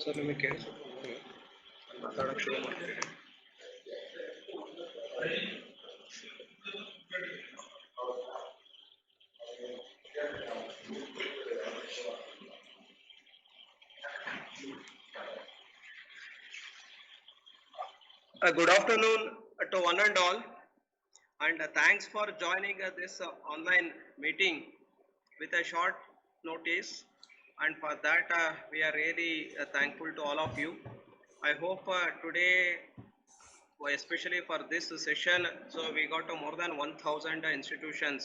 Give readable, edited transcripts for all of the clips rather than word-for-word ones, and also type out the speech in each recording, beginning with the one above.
Sir ನಿಮಗೆ ಕೇಳಿಸುತ್ತೆ ಮಾತಾಡೋಕ್ಕೆ ಶುರು ಮಾಡ್ತೀರಿ. Good afternoon to one and all, and thanks for joining this online meeting with a short notice, and for that we are really thankful to all of you. I hope today, especially for this session, so we got more than 1000 institutions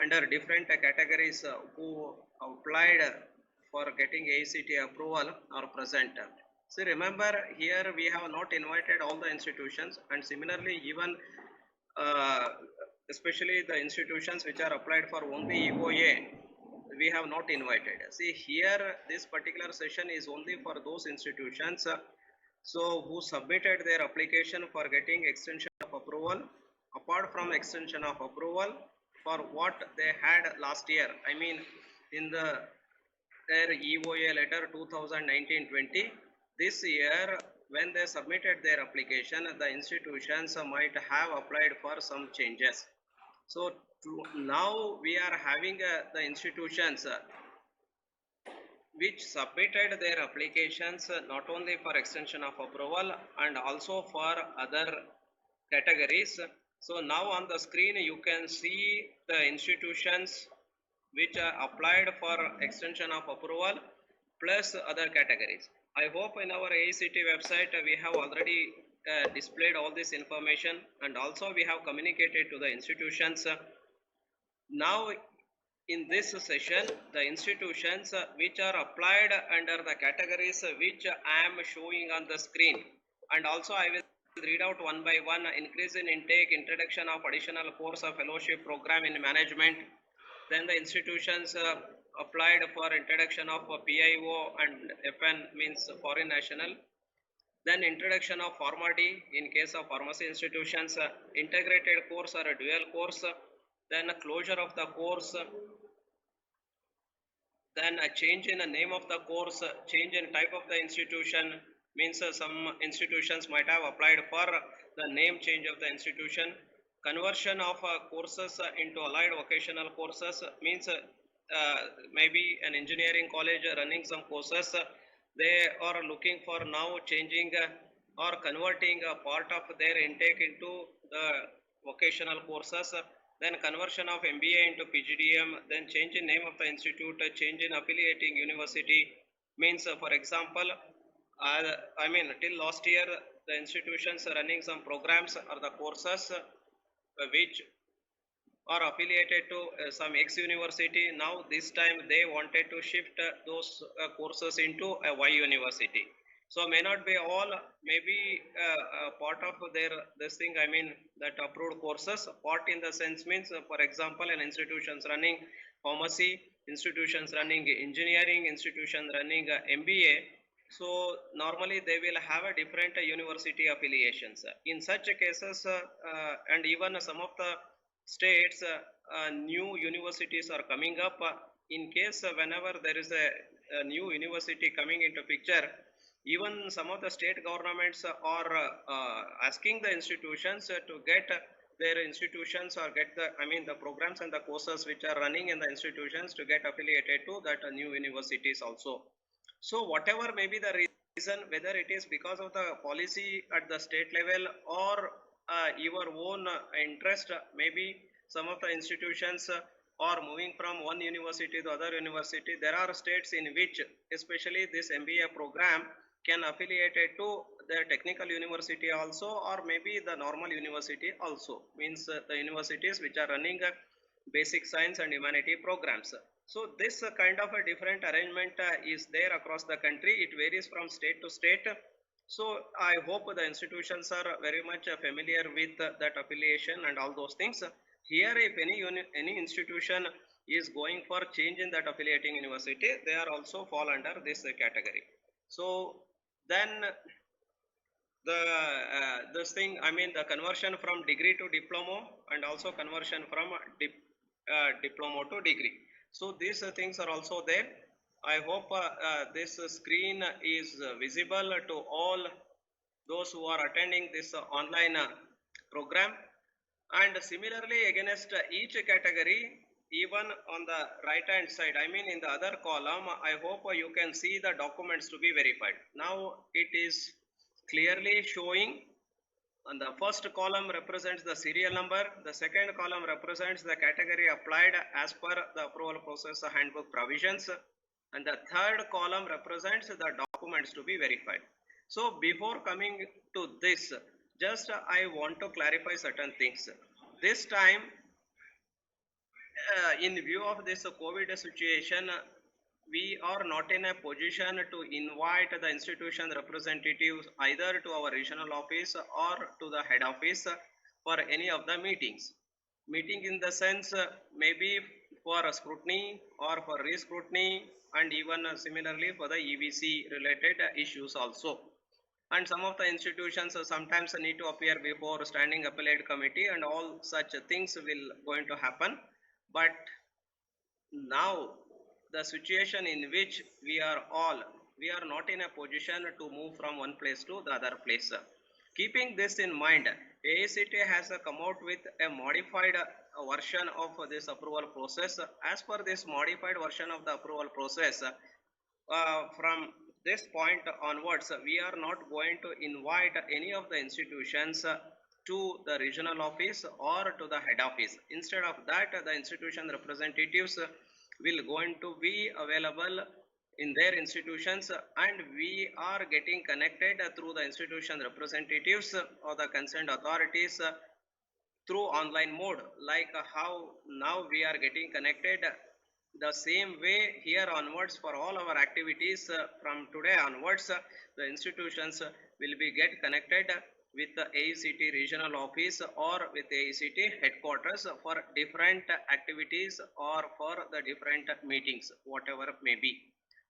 under different categories who applied for getting ACT approval are present. See, remember here we have not invited all the institutions, and similarly even especially the institutions which are applied for only EOA, we have not invited. See, here this particular session is only for those institutions so who submitted their application for getting extension of approval. Apart from extension of approval for what they had last year, I mean in their EOA letter 2019-20, this year when they submitted their application, the institutions might have applied for some changes. So now we are having the institutions which submitted their applications not only for extension of approval and also for other categories. So now on the screen you can see the institutions which are applied for extension of approval plus other categories. I hope in our AICT website we have already displayed all this information, and also we have communicated to the institutions. Now in this session, the institutions which are applied under the categories which I am showing on the screen, and also I will read out one by one: increase in intake, introduction of additional course of fellowship program in management. Then the institutions applied for introduction of PIO and FN means foreign national. Then introduction of pharmacy in case of pharmacy institutions, integrated course or a dual course. Then a closure of the course. Then a change in the name of the course, change in type of the institution means some institutions might have applied for the name change of the institution. Conversion of courses into allied vocational courses means maybe an engineering college running some courses, they are looking for now changing or converting a part of their intake into the vocational courses. Then conversion of MBA into PGDM, then change in name of the institute, change in affiliating university means for example, I mean till last year the institutions running some programs or the courses which are affiliated to some X university. Now this time they wanted to shift those courses into a Y university. So may not be all, maybe part of their this thing, I mean that approved courses, part in the sense means for example an institutions running pharmacy, institutions running engineering, institution running MBA. So normally they will have a different university affiliations. In such cases and even some of the states new universities are coming up. In case whenever there is a new university coming into picture, even some of the state governments are asking the institutions to get their institutions or get the, I mean the programs and the courses which are running in the institutions to get affiliated to that new universities also. So whatever may be the reason, whether it is because of the policy at the state level or your own interest, maybe some of the institutions are moving from one university to other university. There are states in which especially this MBA program can affiliate it to the technical university also, or maybe the normal university also, means the universities which are running basic science and humanity programs. So this kind of a different arrangement is there across the country. It varies from state to state. So I hope the institutions are very much familiar with that affiliation and all those things. Here if any institution is going for change in that affiliating university, they are also fall under this category. So then the this thing, I mean the conversion from degree to diploma and also conversion from diploma to degree. So these things are also there. I hope this screen is visible to all those who are attending this online program. And similarly, against each category, even on the right hand side, I mean in the other column, I hope you can see the documents to be verified. Now it is clearly showing. And the first column represents the serial number, the second column represents the category applied as per the approval process handbook provisions, and the third column represents the documents to be verified. So before coming to this, just I want to clarify certain things. This time, in view of this COVID situation, we are not in a position to invite the institution representatives either to our regional office or to the head office for any of the meetings. Meeting in the sense maybe for a scrutiny or for re-scrutiny, and even similarly for the EVC related issues also. And some of the institutions sometimes need to appear before standing appellate committee, and all such things will going to happen. But now the situation in which we are not in a position to move from one place to the other place. Keeping this in mind, AICT has come out with a modified version of this approval process. As per this modified version of the approval process, from this point onwards, we are not going to invite any of the institutions to the regional office or to the head office. Instead of that, the institution representatives will going to be available in their institutions, and we are getting connected through the institution representatives or the concerned authorities through online mode, like how now we are getting connected. The same way here onwards for all our activities from today onwards, the institutions will be get connected with the AICT regional office or with AICT headquarters for different activities or for the different meetings, whatever may be.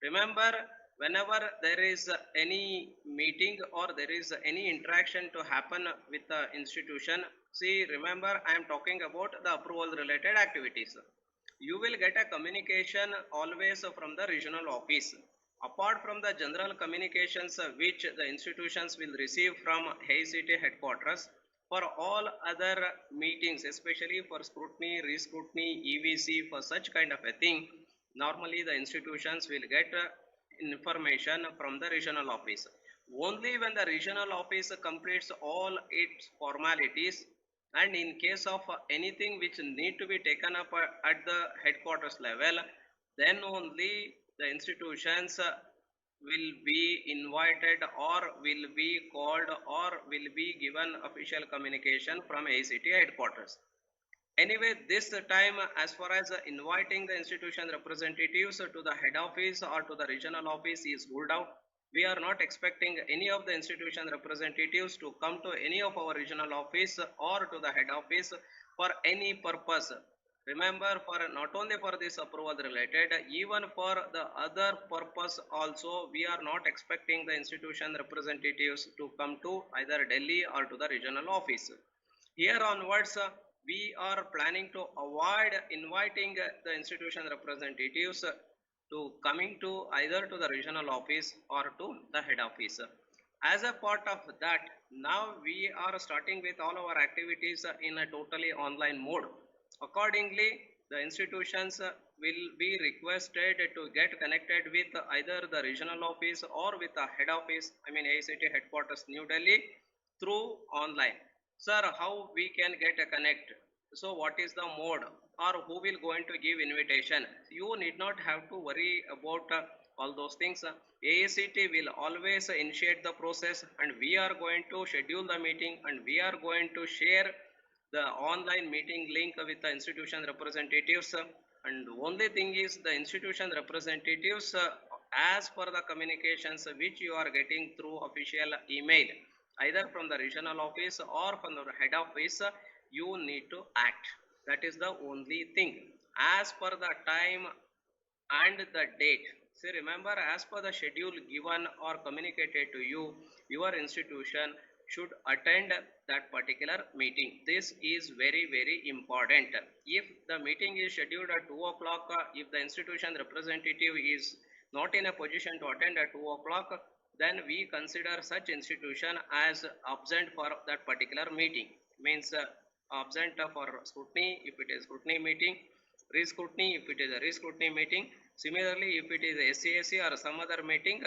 Remember, whenever there is any meeting or there is any interaction to happen with the institution, see, remember, I am talking about the approval related activities. You will get a communication always from the regional office. Apart from the general communications which the institutions will receive from AICT headquarters, for all other meetings, especially for scrutiny, re-scrutiny, EVC, for such kind of a thing, normally the institutions will get information from the regional office. Only when the regional office completes all its formalities, and in case of anything which need to be taken up at the headquarters level, then only the institutions will be invited or will be called or will be given official communication from AICT headquarters. Anyway, this time, as far as inviting the institution representatives to the head office or to the regional office is ruled out. We are not expecting any of the institution representatives to come to any of our regional office or to the head office for any purpose. Remember, for not only for this approval related, even for the other purpose also, we are not expecting the institution representatives to come to either Delhi or to the regional office. Here onwards, we are planning to avoid inviting the institution representatives to coming to either to the regional office or to the head office. As a part of that, now we are starting with all our activities in a totally online mode. Accordingly, the institutions will be requested to get connected with either the regional office or with the head office, I mean AICT headquarters New Delhi, through online. Sir, how we can get a connect? So what is the mode or who will going to give invitation? You need not have to worry about all those things. AICT will always initiate the process, and we are going to schedule the meeting, and we are going to share the online meeting link with the institution representatives. And only thing is the institution representatives, as per the communications which you are getting through official email, either from the regional office or from the head office, you need to act. That is the only thing. As per the time and the date, see, remember, as per the schedule given or communicated to you, your institution should attend that particular meeting. This is very, very important. If the meeting is scheduled at 2 o'clock, if the institution representative is not in a position to attend at 2 o'clock, then we consider such institution as absent for that particular meeting. Means absent for scrutiny if it is scrutiny meeting, re-scrutiny if it is a re-scrutiny meeting. Similarly, if it is SCAC or some other meeting,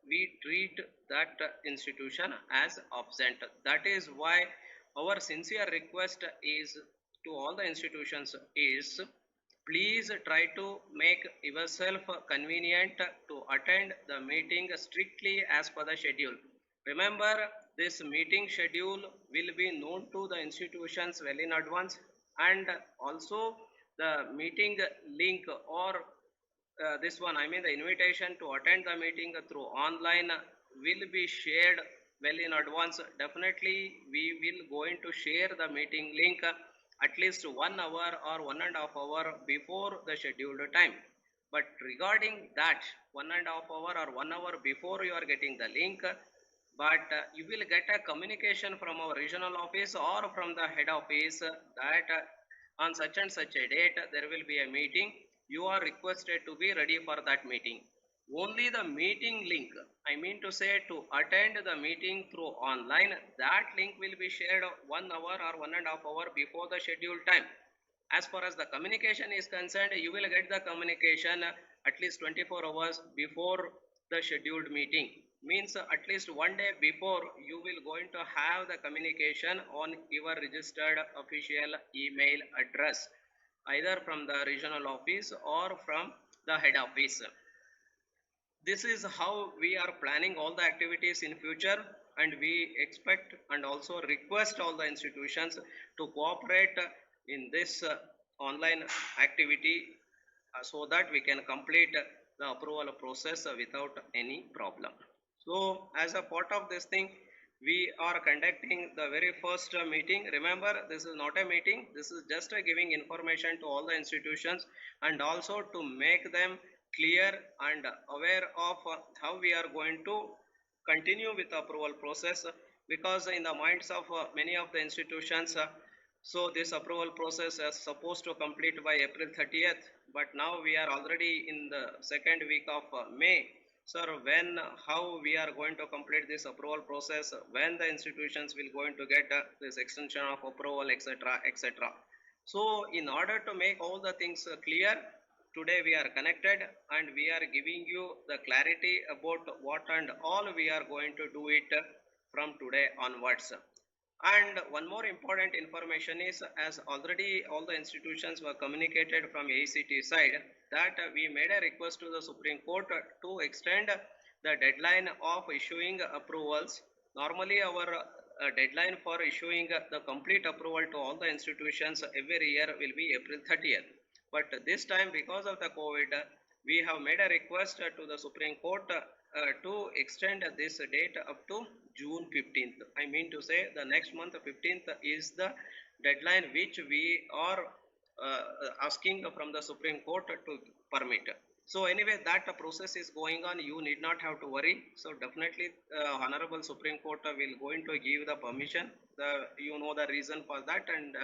we treat that institution as absent. That is why our sincere request is to all the institutions is, please try to make yourself convenient to attend the meeting strictly as per the schedule. Remember, this meeting schedule will be known to the institutions well in advance, and also the meeting link or this one, I mean the invitation to attend the meeting through online will be shared well in advance. Definitely we will going to share the meeting link at least 1 hour or 1.5 hour before the scheduled time. But regarding that 1.5 hour or 1 hour before you are getting the link, but you will get a communication from our regional office or from the head office that on such and such a date there will be a meeting. You are requested to be ready for that meeting. Only the meeting link, I mean to say, to attend the meeting through online, that link will be shared 1 hour or 1.5 hour before the scheduled time. As far as the communication is concerned, you will get the communication at least 24 hours before the scheduled meeting. Means at least one day before you will going to have the communication on your registered official email address, either from the regional office or from the head office. This is how we are planning all the activities in future, and we expect and also request all the institutions to cooperate in this online activity so that we can complete the approval process without any problem. So as a part of this thing, we are conducting the very first meeting. Remember, this is not a meeting, this is just giving information to all the institutions, and also to make them clear and aware of how we are going to continue with the approval process. Because in the minds of many of the institutions, so this approval process is supposed to complete by April 30th, but now we are already in the second week of May. Sir, when, how we are going to complete this approval process, when the institutions will going to get this extension of approval, etc., etc. So in order to make all the things clear, today we are connected and we are giving you the clarity about what and all we are going to do it from today onwards. And one more important information is, as already all the institutions were communicated from AICT side, that we made a request to the Supreme Court to extend the deadline of issuing approvals. Normally our deadline for issuing the complete approval to all the institutions every year will be April 30th. But this time, because of the COVID, we have made a request to the Supreme Court to extend this date up to June 15th. I mean to say, the next month 15th is the deadline which we are asking from the Supreme Court to permit. So anyway, that process is going on. You need not have to worry. So definitely, Honorable Supreme Court will going to give the permission. You know the reason for that, and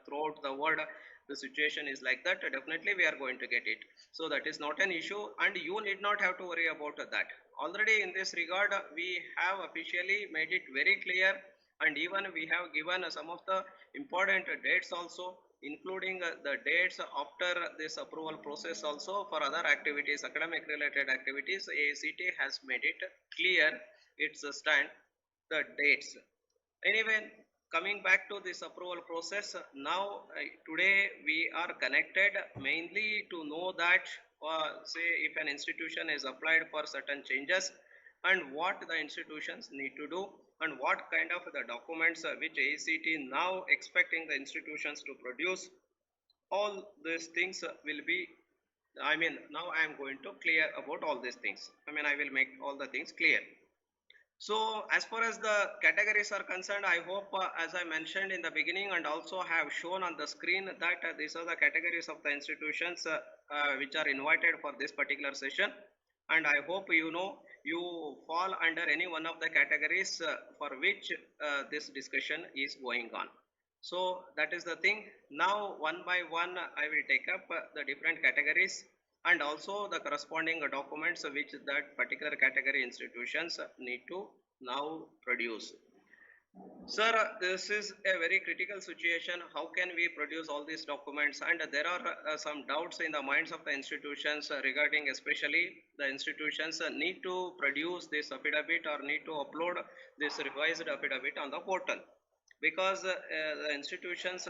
throughout the world, the situation is like that. Definitely, we are going to get it. So that is not an issue, and you need not have to worry about that. Already in this regard, we have officially made it very clear, and even we have given some of the important dates also, including the dates after this approval process also for other activities, academic related activities. AICT has made it clear its stand, the dates. Anyway, coming back to this approval process, now today we are connected mainly to know that say if an institution is applied for certain changes, and what the institutions need to do, and what kind of the documents which AICT now expecting the institutions to produce. All these things will be, I mean, now I am going to clear about all these things. I mean, I will make all the things clear. So as far as the categories are concerned, I hope as I mentioned in the beginning and also have shown on the screen that these are the categories of the institutions which are invited for this particular session, and I hope you know you fall under any one of the categories for which this discussion is going on. So that is the thing. Now one by one I will take up the different categories. and also the corresponding documents which that particular category institutions need to now produce. Sir, this is a very critical situation. How can we produce all these documents? And there are some doubts in the minds of the institutions regarding, especially the institutions need to produce this affidavit or need to upload this revised affidavit on the portal, because the institutions,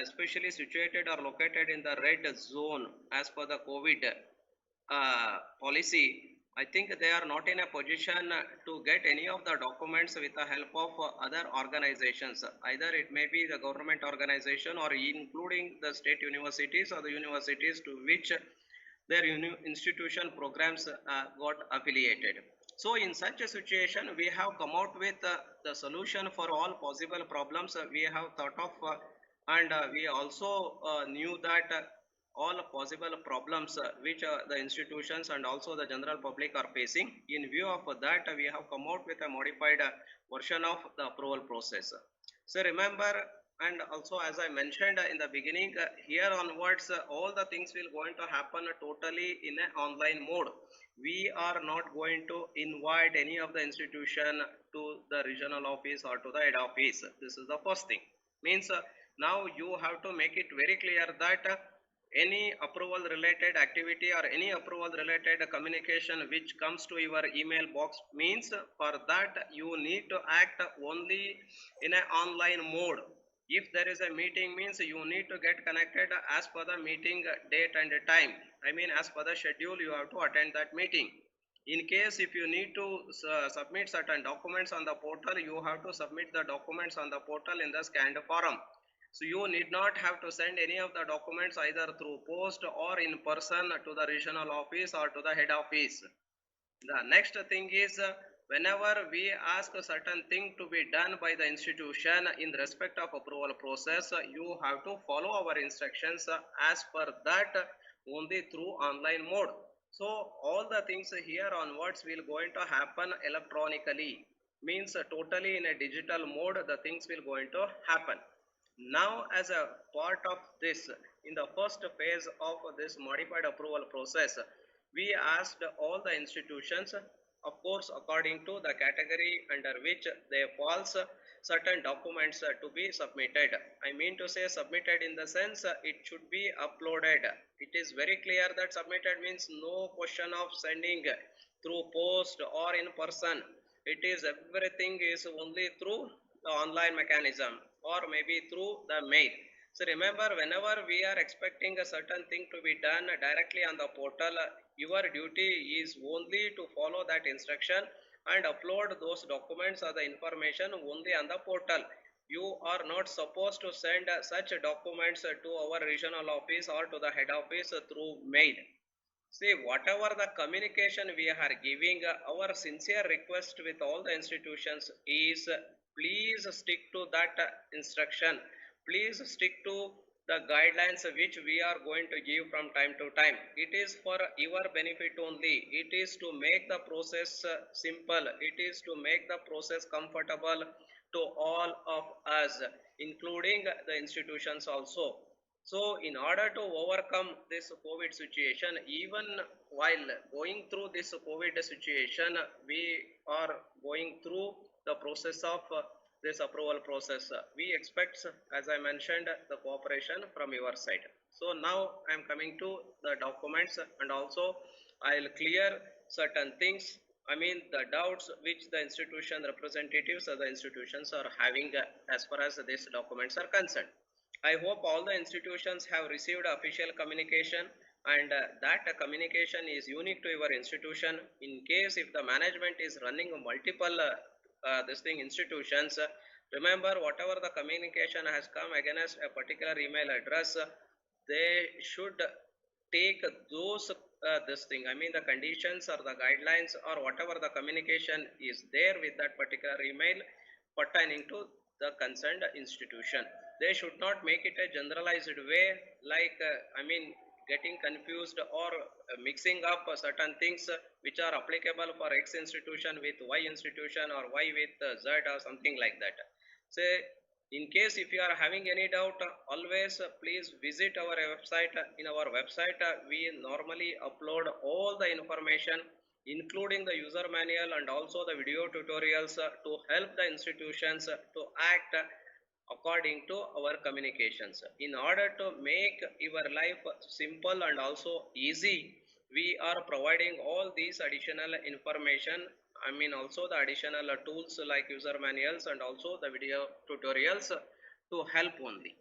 especially situated or located in the red zone as per the COVID policy, I think they are not in a position to get any of the documents with the help of other organizations. Either it may be the government organization or including the state universities or the universities to which their institution programs got affiliated. So in such a situation, we have come out with the solution for all possible problems we have thought of, and we also knew that all possible problems which the institutions and also the general public are facing. In view of that, we have come out with a modified version of the approval process. So remember, and also as I mentioned in the beginning, here onwards all the things will going to happen totally in an online mode. We are not going to invite any of the institution to the regional office or to the head office. This is the first thing. Means now you have to make it very clear that any approval related activity or any approval related communication which comes to your email box, means for that you need to act only in an online mode. If there is a meeting, means you need to get connected as per the meeting date and time. I mean, as per the schedule, you have to attend that meeting. In case if you need to submit certain documents on the portal, you have to submit the documents on the portal in the scanned form. So you need not have to send any of the documents either through post or in person to the regional office or to the head office. The next thing is, whenever we ask a certain thing to be done by the institution in respect of approval process, you have to follow our instructions as per that only through online mode. So all the things here onwards will going to happen electronically, means totally in a digital mode the things will going to happen. Now as a part of this, in the first phase of this modified approval process, we asked all the institutions, of course according to the category under which they falls, certain documents to be submitted. I mean to say submitted in the sense it should be uploaded. It is very clear that submitted means no question of sending through post or in person. It is everything is only through the online mechanism or maybe through the mail. So remember, whenever we are expecting a certain thing to be done directly on the portal, your duty is only to follow that instruction and upload those documents or the information only on the portal. You are not supposed to send such documents to our regional office or to the head office through mail. See, whatever the communication we are giving, our sincere request with all the institutions is, please stick to that instruction. Please stick to the guidelines which we are going to give from time to time. It is for your benefit only. It is to make the process simple. It is to make the process comfortable to all of us, including the institutions also. So in order to overcome this COVID situation, even while going through this COVID situation, we are going through the process of this approval process. We expect, as I mentioned, the cooperation from your side. So now I am coming to the documents, and also I'll clear certain things. I mean the doubts which the institution representatives or the institutions are having as far as these documents are concerned. I hope all the institutions have received official communication, and that communication is unique to your institution. In case if the management is running multiple this thing institutions, remember whatever the communication has come against a particular email address, they should take those this thing, I mean the conditions or the guidelines or whatever the communication is there with that particular email pertaining to the concerned institution. They should not make it a generalized way, like I mean getting confused or mixing up certain things which are applicable for X institution with Y institution or Y with Z or something like that. Say In case if you are having any doubt, always please visit our website. In our website, we normally upload all the information, including the user manual and also the video tutorials to help the institutions to act according to our communications. In order to make your life simple and also easy, we are providing all these additional information. I mean also the additional tools like user manuals and also the video tutorials to help only.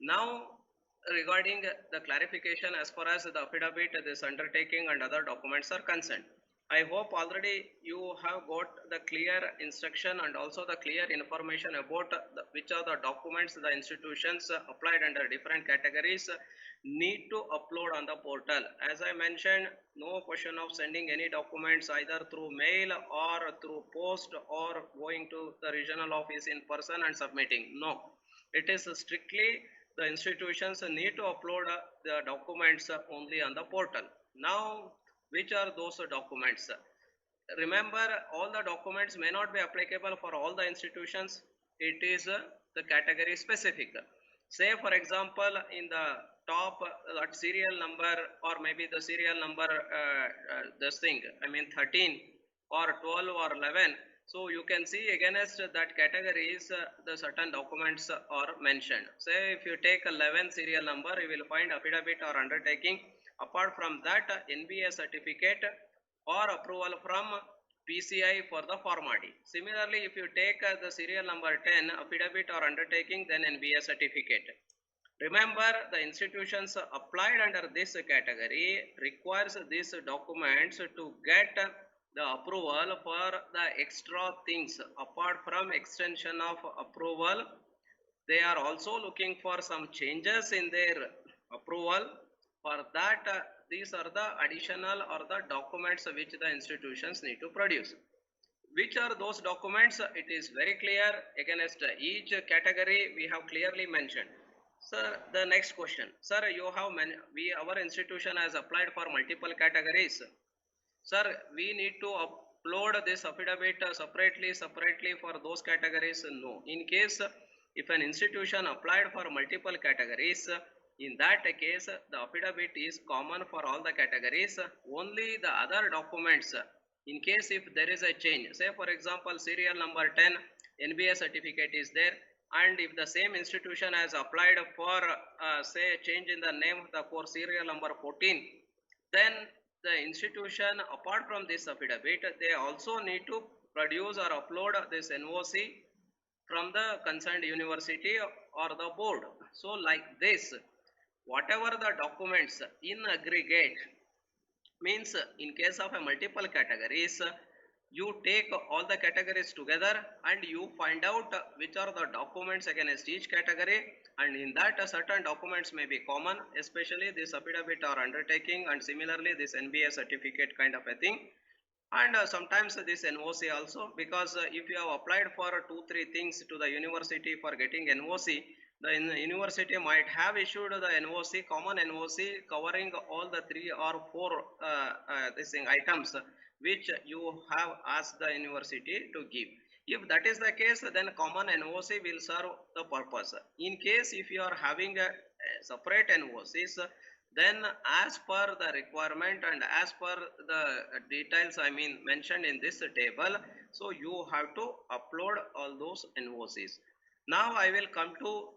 Now regarding the clarification as far as the affidavit, this undertaking and other documents are concerned, I hope already you have got the clear instruction and also the clear information about which are the documents the institutions applied under different categories need to upload on the portal. As I mentioned, no question of sending any documents either through mail or through post or going to the regional office in person and submitting. No, it is strictly the institutions need to upload the documents only on the portal. Now, which are those documents? Remember, all the documents may not be applicable for all the institutions. It is the category specific. Say for example, in the top that serial number or maybe the serial number this thing, I mean 13 or 12 or 11. So you can see against that categories the certain documents are mentioned. Say if you take 11 serial number, you will find affidavit or undertaking. Apart from that, NBA certificate or approval from PCI for the formality. Similarly, if you take the serial number 10 affidavit or undertaking, then NBA certificate. Remember, the institutions applied under this category requires these documents to get the approval for the extra things. Apart from extension of approval, they are also looking for some changes in their approval. For that, these are the additional or the documents which the institutions need to produce. Which are those documents? It is very clear against each category we have clearly mentioned. Sir, the next question. Sir, you have our institution has applied for multiple categories. Sir, we need to upload this affidavit separately for those categories. No. In case if an institution applied for multiple categories, in that case the affidavit is common for all the categories. Only the other documents, in case if there is a change, say for example serial number 10 NBA certificate is there, and if the same institution has applied for say change in the name of the course serial number 14, then the institution apart from this affidavit, they also need to produce or upload this NOC from the concerned university or the board. So like this, whatever the documents in aggregate, means in case of a multiple categories, you take all the categories together and you find out which are the documents against each category, and in that certain documents may be common, especially this affidavit or undertaking, and similarly this NBA certificate kind of a thing, and sometimes this NOC also, because if you have applied for 2-3 things to the university for getting NOC, the university might have issued the NOC, common NOC covering all the 3 or 4 this thing items which you have asked the university to give. If that is the case, then common NOC will serve the purpose. In case if you are having a separate NOCs, then as per the requirement and as per the details I mean mentioned in this table, so you have to upload all those NOCs. Now I will come to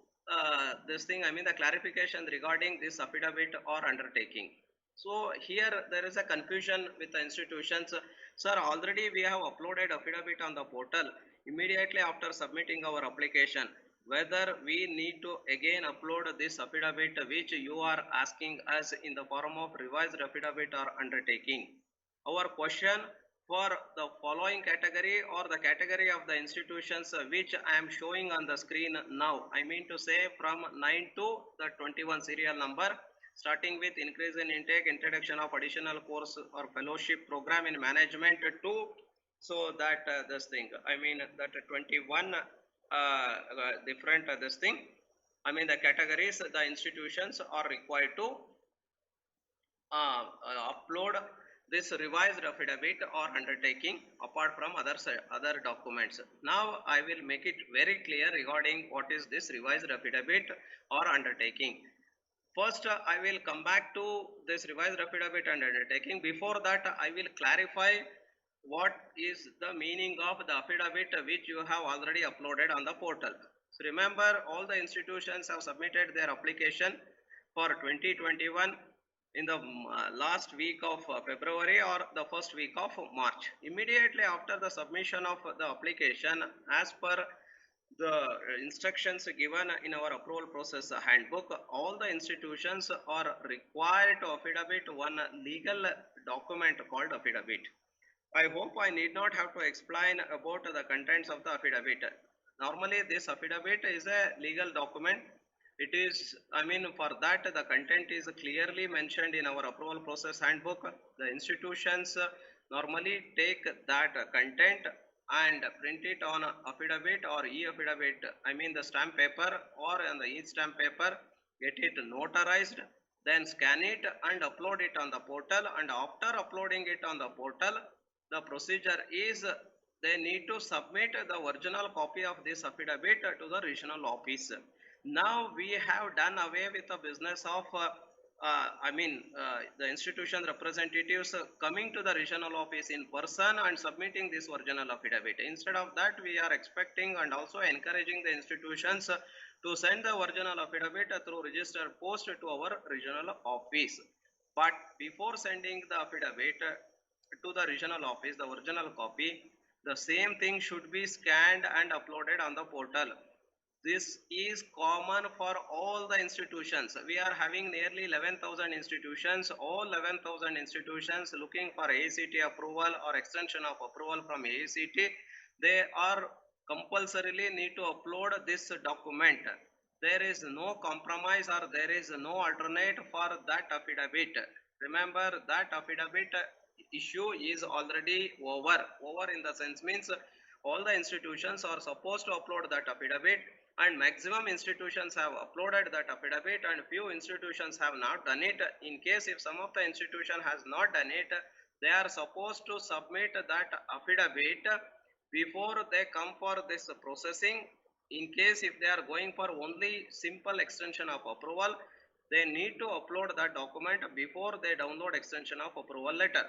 this thing, I mean the clarification regarding this affidavit or undertaking. So here there is a confusion with the institutions. Sir, already we have uploaded affidavit on the portal immediately after submitting our application. Whether we need to again upload this affidavit which you are asking us in the form of revised affidavit or undertaking. Our question for the following category or the category of the institutions which I am showing on the screen now, I mean to say from 9 to the 21 serial number, starting with increase in intake, introduction of additional course or fellowship program in management 2, so that this thing, I mean that 21 different this thing, I mean the categories the institutions are required to upload this revised affidavit or undertaking apart from other documents. Now I will make it very clear regarding what is this revised affidavit or undertaking. First, I will come back to this revised affidavit and undertaking. Before that, I will clarify what is the meaning of the affidavit which you have already uploaded on the portal. So remember, all the institutions have submitted their application for 2021 in the last week of February or the first week of March. Immediately after the submission of the application, as per the instructions given in our approval process handbook, all the institutions are required to affidavit one legal document called affidavit. I hope I need not have to explain about the contents of the affidavit. Normally, this affidavit is a legal document. It is, for that, the content is clearly mentioned in our approval process handbook. The institutions normally take that content and print it on affidavit or e-affidavit, the stamp paper or on the e-stamp paper, get it notarized, then scan it and upload it on the portal. And after uploading it on the portal, the procedure is they need to submit the original copy of this affidavit to the regional office. Now we have done away with the business of the institution representatives coming to the regional office in person and submitting this original affidavit. Instead of that, we are expecting and also encouraging the institutions to send the original affidavit through registered post to our regional office. But before sending the affidavit to the regional office, the original copy, the same thing should be scanned and uploaded on the portal. This is common for all the institutions. We are having nearly 11,000 institutions. All 11,000 institutions looking for AICT approval or extension of approval from AICT, they are compulsorily need to upload this document. There is no compromise or there is no alternate for that affidavit. Remember, that affidavit issue is already over. Over in the sense means all the institutions are supposed to upload that affidavit, and maximum institutions have uploaded that affidavit and few institutions have not done it. In case if some of the institution has not done it, they are supposed to submit that affidavit before they come for this processing. In case if they are going for only simple extension of approval, they need to upload that document before they download extension of approval letter.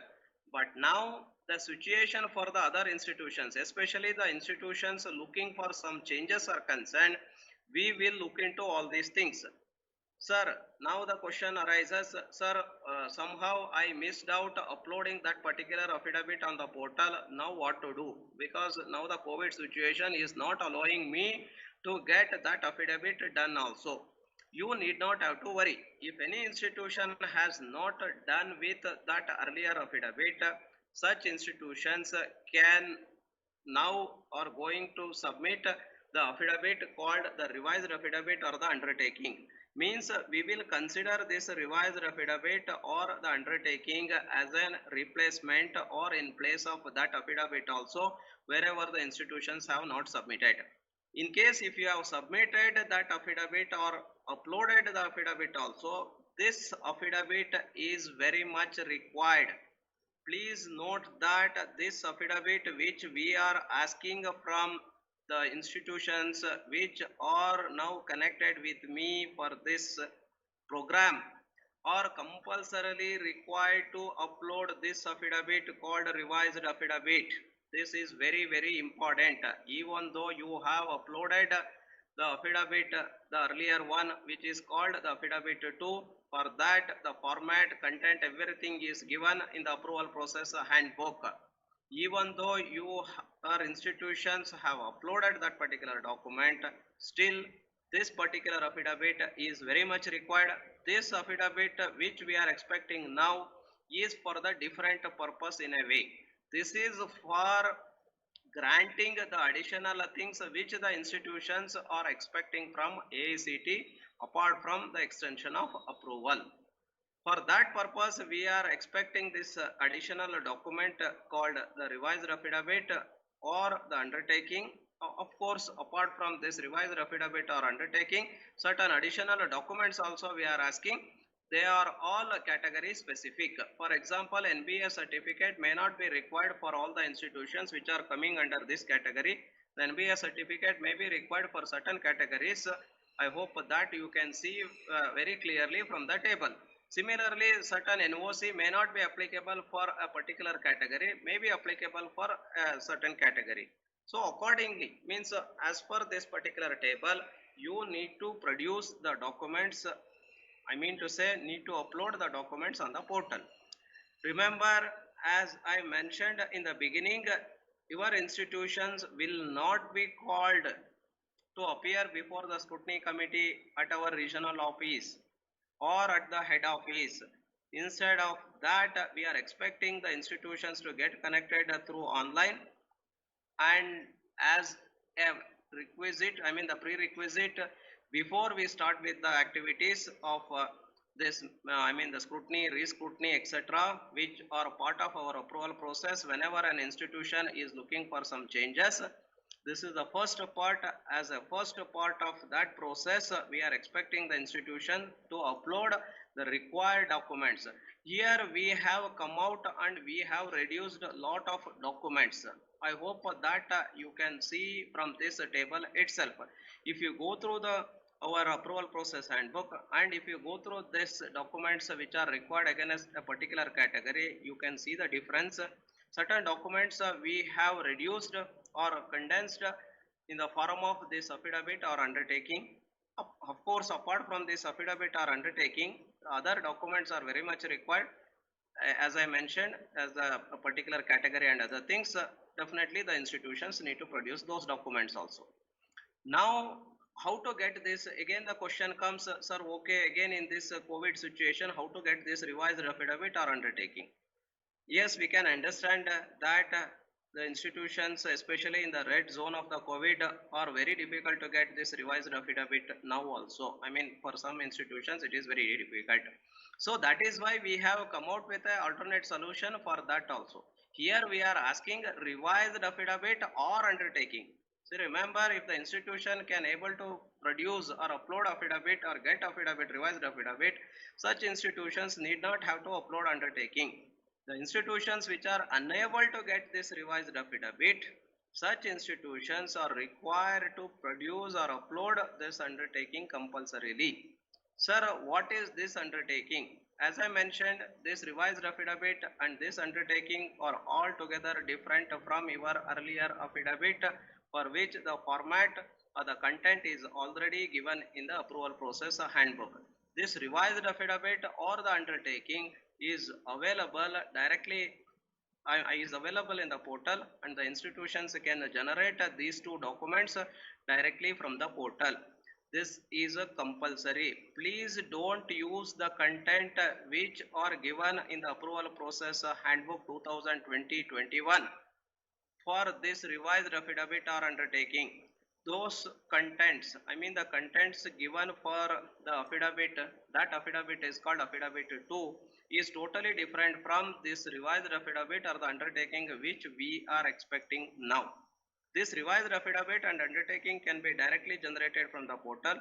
But now the situation for the other institutions, especially the institutions looking for some changes are concerned, we will look into all these things. Sir, now the question arises, sir, somehow I missed out uploading that particular affidavit on the portal. Now what to do? Because now the COVID situation is not allowing me to get that affidavit done also. You need not have to worry. If any institution has not done with that earlier affidavit, such institutions can now are going to submit the affidavit called the revised affidavit or the undertaking. Means we will consider this revised affidavit or the undertaking as a replacement or in place of that affidavit also wherever the institutions have not submitted. In case if you have submitted that affidavit or uploaded the affidavit also, this affidavit is very much required. Please note that this affidavit which we are asking from the institutions which are now connected with me for this program are compulsorily required to upload this affidavit called revised affidavit. This is very important. Even though you have uploaded the affidavit, the earlier one which is called the affidavit 2, for that the format, content, everything is given in the approval process handbook. Even though you or institutions have uploaded that particular document, still this particular affidavit is very much required. This affidavit which we are expecting now is for the different purpose in a way. This is for granting the additional things which the institutions are expecting from AICT apart from the extension of approval. For that purpose, we are expecting this additional document called the revised affidavit or the undertaking. Of course, apart from this revised affidavit or undertaking, certain additional documents also we are asking. They are all category specific. For example, NBA certificate may not be required for all the institutions which are coming under this category. The NBA certificate may be required for certain categories. I hope that you can see very clearly from the table. Similarly, certain NOC may not be applicable for a particular category, may be applicable for a certain category. So accordingly, means as per this particular table, you need to produce the documents, I mean to say need to upload the documents on the portal. Remember, as I mentioned in the beginning, your institutions will not be called to appear before the scrutiny committee at our regional office or at the head office. Instead of that, we are expecting the institutions to get connected through online, and as a requisite, I mean the prerequisite, before we start with the activities of this I mean the scrutiny, re-scrutiny, etc., which are part of our approval process whenever an institution is looking for some changes. This is the first part. As a first part of that process, we are expecting the institution to upload the required documents. Here we have come out and we have reduced a lot of documents. I hope that you can see from this table itself. If you go through the our approval process handbook, and if you go through this documents which are required against a particular category, you can see the difference. Certain documents we have reduced or condensed in the form of this affidavit or undertaking. Of course, apart from this affidavit or undertaking, other documents are very much required. As I mentioned, as a particular category and other things, definitely the institutions need to produce those documents also. Now, how to get this? Again, the question comes, sir, okay, again in this COVID situation, how to get this revised affidavit or undertaking? Yes, we can understand that the institutions, especially in the red zone of the COVID, are very difficult to get this revised affidavit now also. I mean, for some institutions, it is very difficult. So that is why we have come out with an alternate solution for that also. Here we are asking revised affidavit or undertaking. So remember, if the institution can able to produce or upload affidavit or get affidavit, revised affidavit, such institutions need not have to upload undertaking. The institutions which are unable to get this revised affidavit, such institutions are required to produce or upload this undertaking compulsorily. Sir, what is this undertaking? As I mentioned, this revised affidavit and this undertaking are altogether different from your earlier affidavit, for which the format or the content is already given in the approval process handbook. This revised affidavit or the undertaking is available directly, is available in the portal, and the institutions can generate these two documents directly from the portal. This is a compulsory. Please don't use the content which are given in the approval process handbook 2020-21 for this revised affidavit or undertaking. Those contents, I mean the contents given for the affidavit, that affidavit is called affidavit 2, is totally different from this revised affidavit or the undertaking which we are expecting now. This revised affidavit and undertaking can be directly generated from the portal.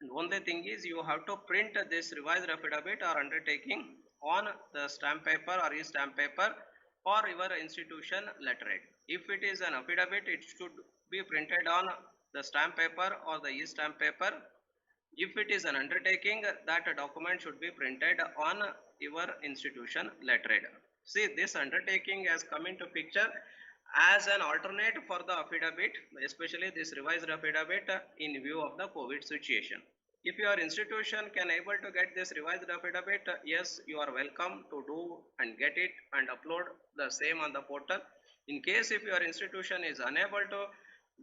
And only thing is you have to print this revised affidavit or undertaking on the stamp paper or e-stamp paper or your institution letterhead. If it is an affidavit, it should be printed on the stamp paper or the e-stamp paper. If it is an undertaking, that document should be printed on your institution letterhead. See, this undertaking has come into picture as an alternate for the affidavit, especially this revised affidavit in view of the COVID situation. If your institution can able to get this revised affidavit, yes, you are welcome to do and get it and upload the same on the portal. In case if your institution is unable to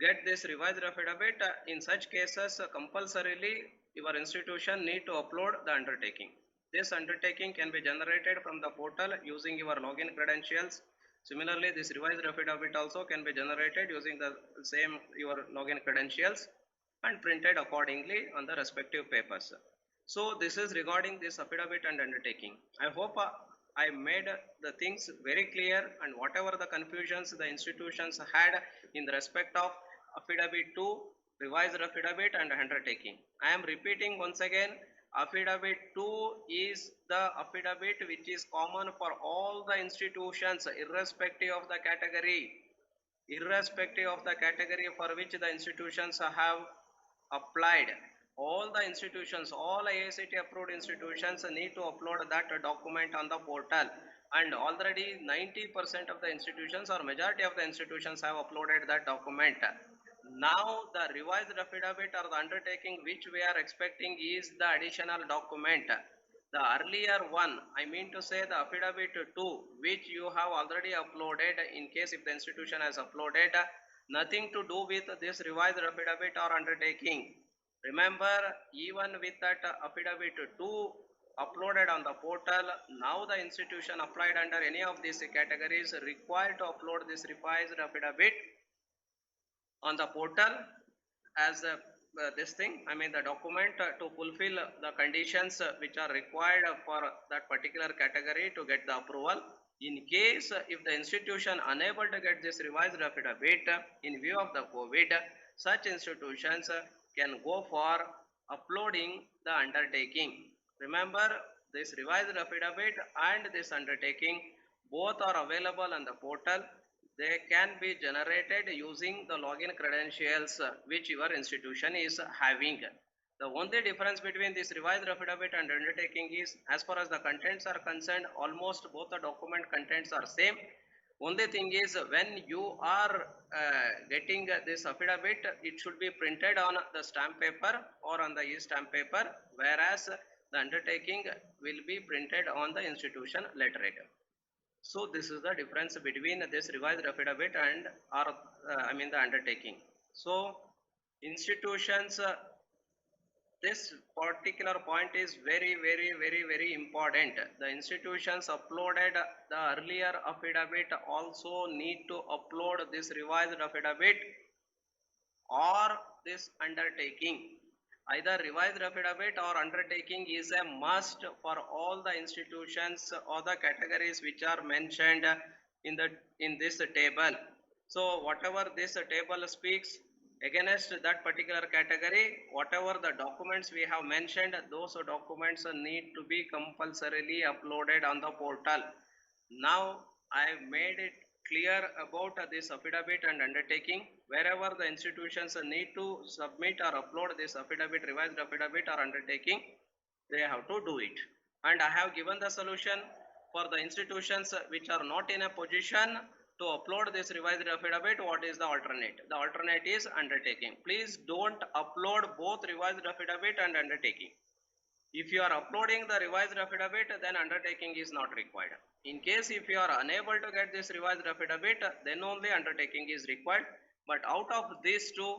get this revised affidavit, in such cases compulsorily your institution need to upload the undertaking. This undertaking can be generated from the portal using your login credentials. Similarly, this revised affidavit also can be generated using the same your login credentials and printed accordingly on the respective papers. So this is regarding this affidavit and undertaking. I hope I made the things very clear, and whatever the confusions the institutions had in the respect of affidavit 2, revised affidavit and undertaking. I am repeating once again, Affidavit 2 is the affidavit which is common for all the institutions irrespective of the category. Irrespective of the category for which the institutions have applied. All the institutions, all IACT approved institutions need to upload that document on the portal, and already 90% of the institutions or majority of the institutions have uploaded that document. Now the revised affidavit or the undertaking which we are expecting is the additional document. The earlier one, I mean to say the affidavit 2, which you have already uploaded, in case if the institution has uploaded, nothing to do with this revised affidavit or undertaking. Remember, even with that affidavit 2 uploaded on the portal, now the institution applied under any of these categories required to upload this revised affidavit on the portal as this thing, I mean the document to fulfill the conditions which are required for that particular category to get the approval. In case if the institution unable to get this revised affidavit in view of the COVID, such institutions can go for uploading the undertaking. Remember, this revised affidavit and this undertaking both are available on the portal. They can be generated using the login credentials which your institution is having. The only difference between this revised affidavit and undertaking is, as far as the contents are concerned, almost both the document contents are same. Only thing is, when you are getting this affidavit, it should be printed on the stamp paper or on the e-stamp paper, whereas the undertaking will be printed on the institution letterhead. So this is the difference between this revised affidavit and the undertaking. So institutions, this particular point is very important. The institutions uploaded the earlier affidavit also need to upload this revised affidavit or this undertaking. Either revised affidavit or undertaking is a must for all the institutions or the categories which are mentioned in this table. So whatever this table speaks against that particular category, whatever the documents we have mentioned, those documents need to be compulsorily uploaded on the portal. Now I made it clear about this affidavit and undertaking. Wherever the institutions need to submit or upload this affidavit, revised affidavit or undertaking, they have to do it. And I have given the solution for the institutions which are not in a position to upload this revised affidavit. What is the alternate? The alternate is undertaking. Please don't upload both revised affidavit and undertaking. If you are uploading the revised affidavit, then undertaking is not required. In case if you are unable to get this revised affidavit, then only undertaking is required. But out of these two,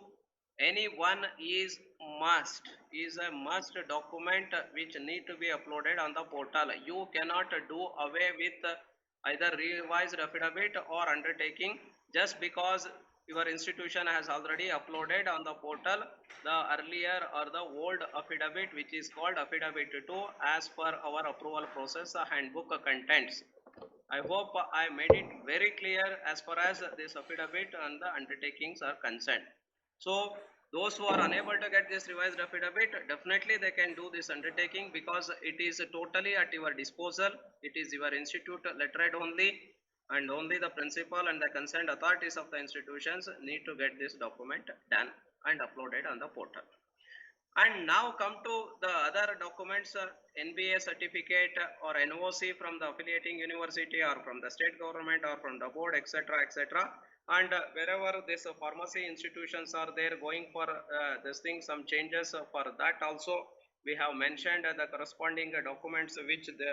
any one is a must document which need to be uploaded on the portal. You cannot do away with either revised affidavit or undertaking just because your institution has already uploaded on the portal the earlier or the old affidavit which is called affidavit 2 as per our approval process handbook contents. I hope I made it very clear as far as this affidavit and the undertakings are concerned. So those who are unable to get this revised affidavit, definitely they can do this undertaking because it is totally at your disposal. It is your institute letterhead only, and only the principal and the concerned authorities of the institutions need to get this document done and uploaded on the portal. And now come to the other documents, NBA certificate or NOC from the affiliating university or from the state government or from the board, etc., etc. And wherever this pharmacy institutions are there going for this thing, some changes for that also we have mentioned the corresponding documents which the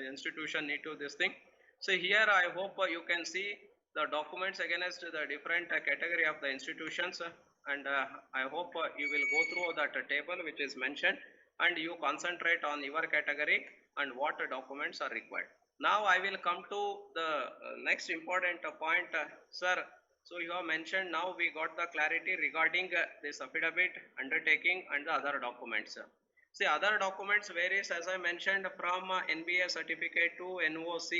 institution need to this thing. So here I hope you can see the documents against the different category of the institutions, and I hope you will go through that table which is mentioned and you concentrate on your category and what documents are required. Now I will come to the next important point, sir. So you have mentioned, now we got the clarity regarding this affidavit, undertaking and the other documents. See, other documents varies as I mentioned from NBA certificate to NOC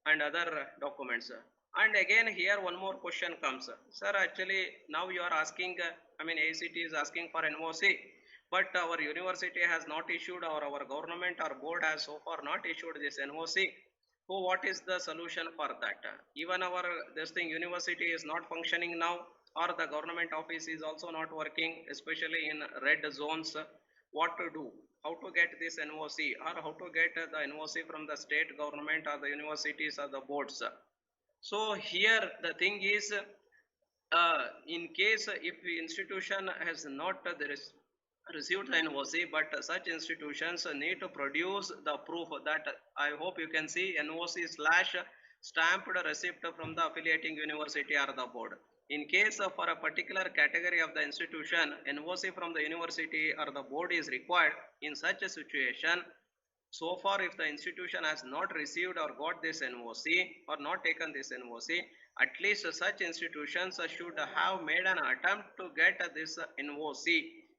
and other documents. And again here one more question comes, sir. Actually now you are asking, ACT is asking for NOC, but our university has not issued, or our government or board has so far not issued this NOC. So what is the solution for that? Even our this thing university is not functioning now, or the government office is also not working, especially in red zones. What to do? How to get this NOC, or how to get the NOC from the state government or the universities or the boards? So here the thing is, in case if the institution has not received the NOC, but such institutions need to produce the proof that, I hope you can see NOC slash stamped receipt from the affiliating university or the board. In case of for a particular category of the institution, NOC from the university or the board is required. In such a situation, so far if the institution has not received or got this NOC or not taken this NOC, at least such institutions should have made an attempt to get this NOC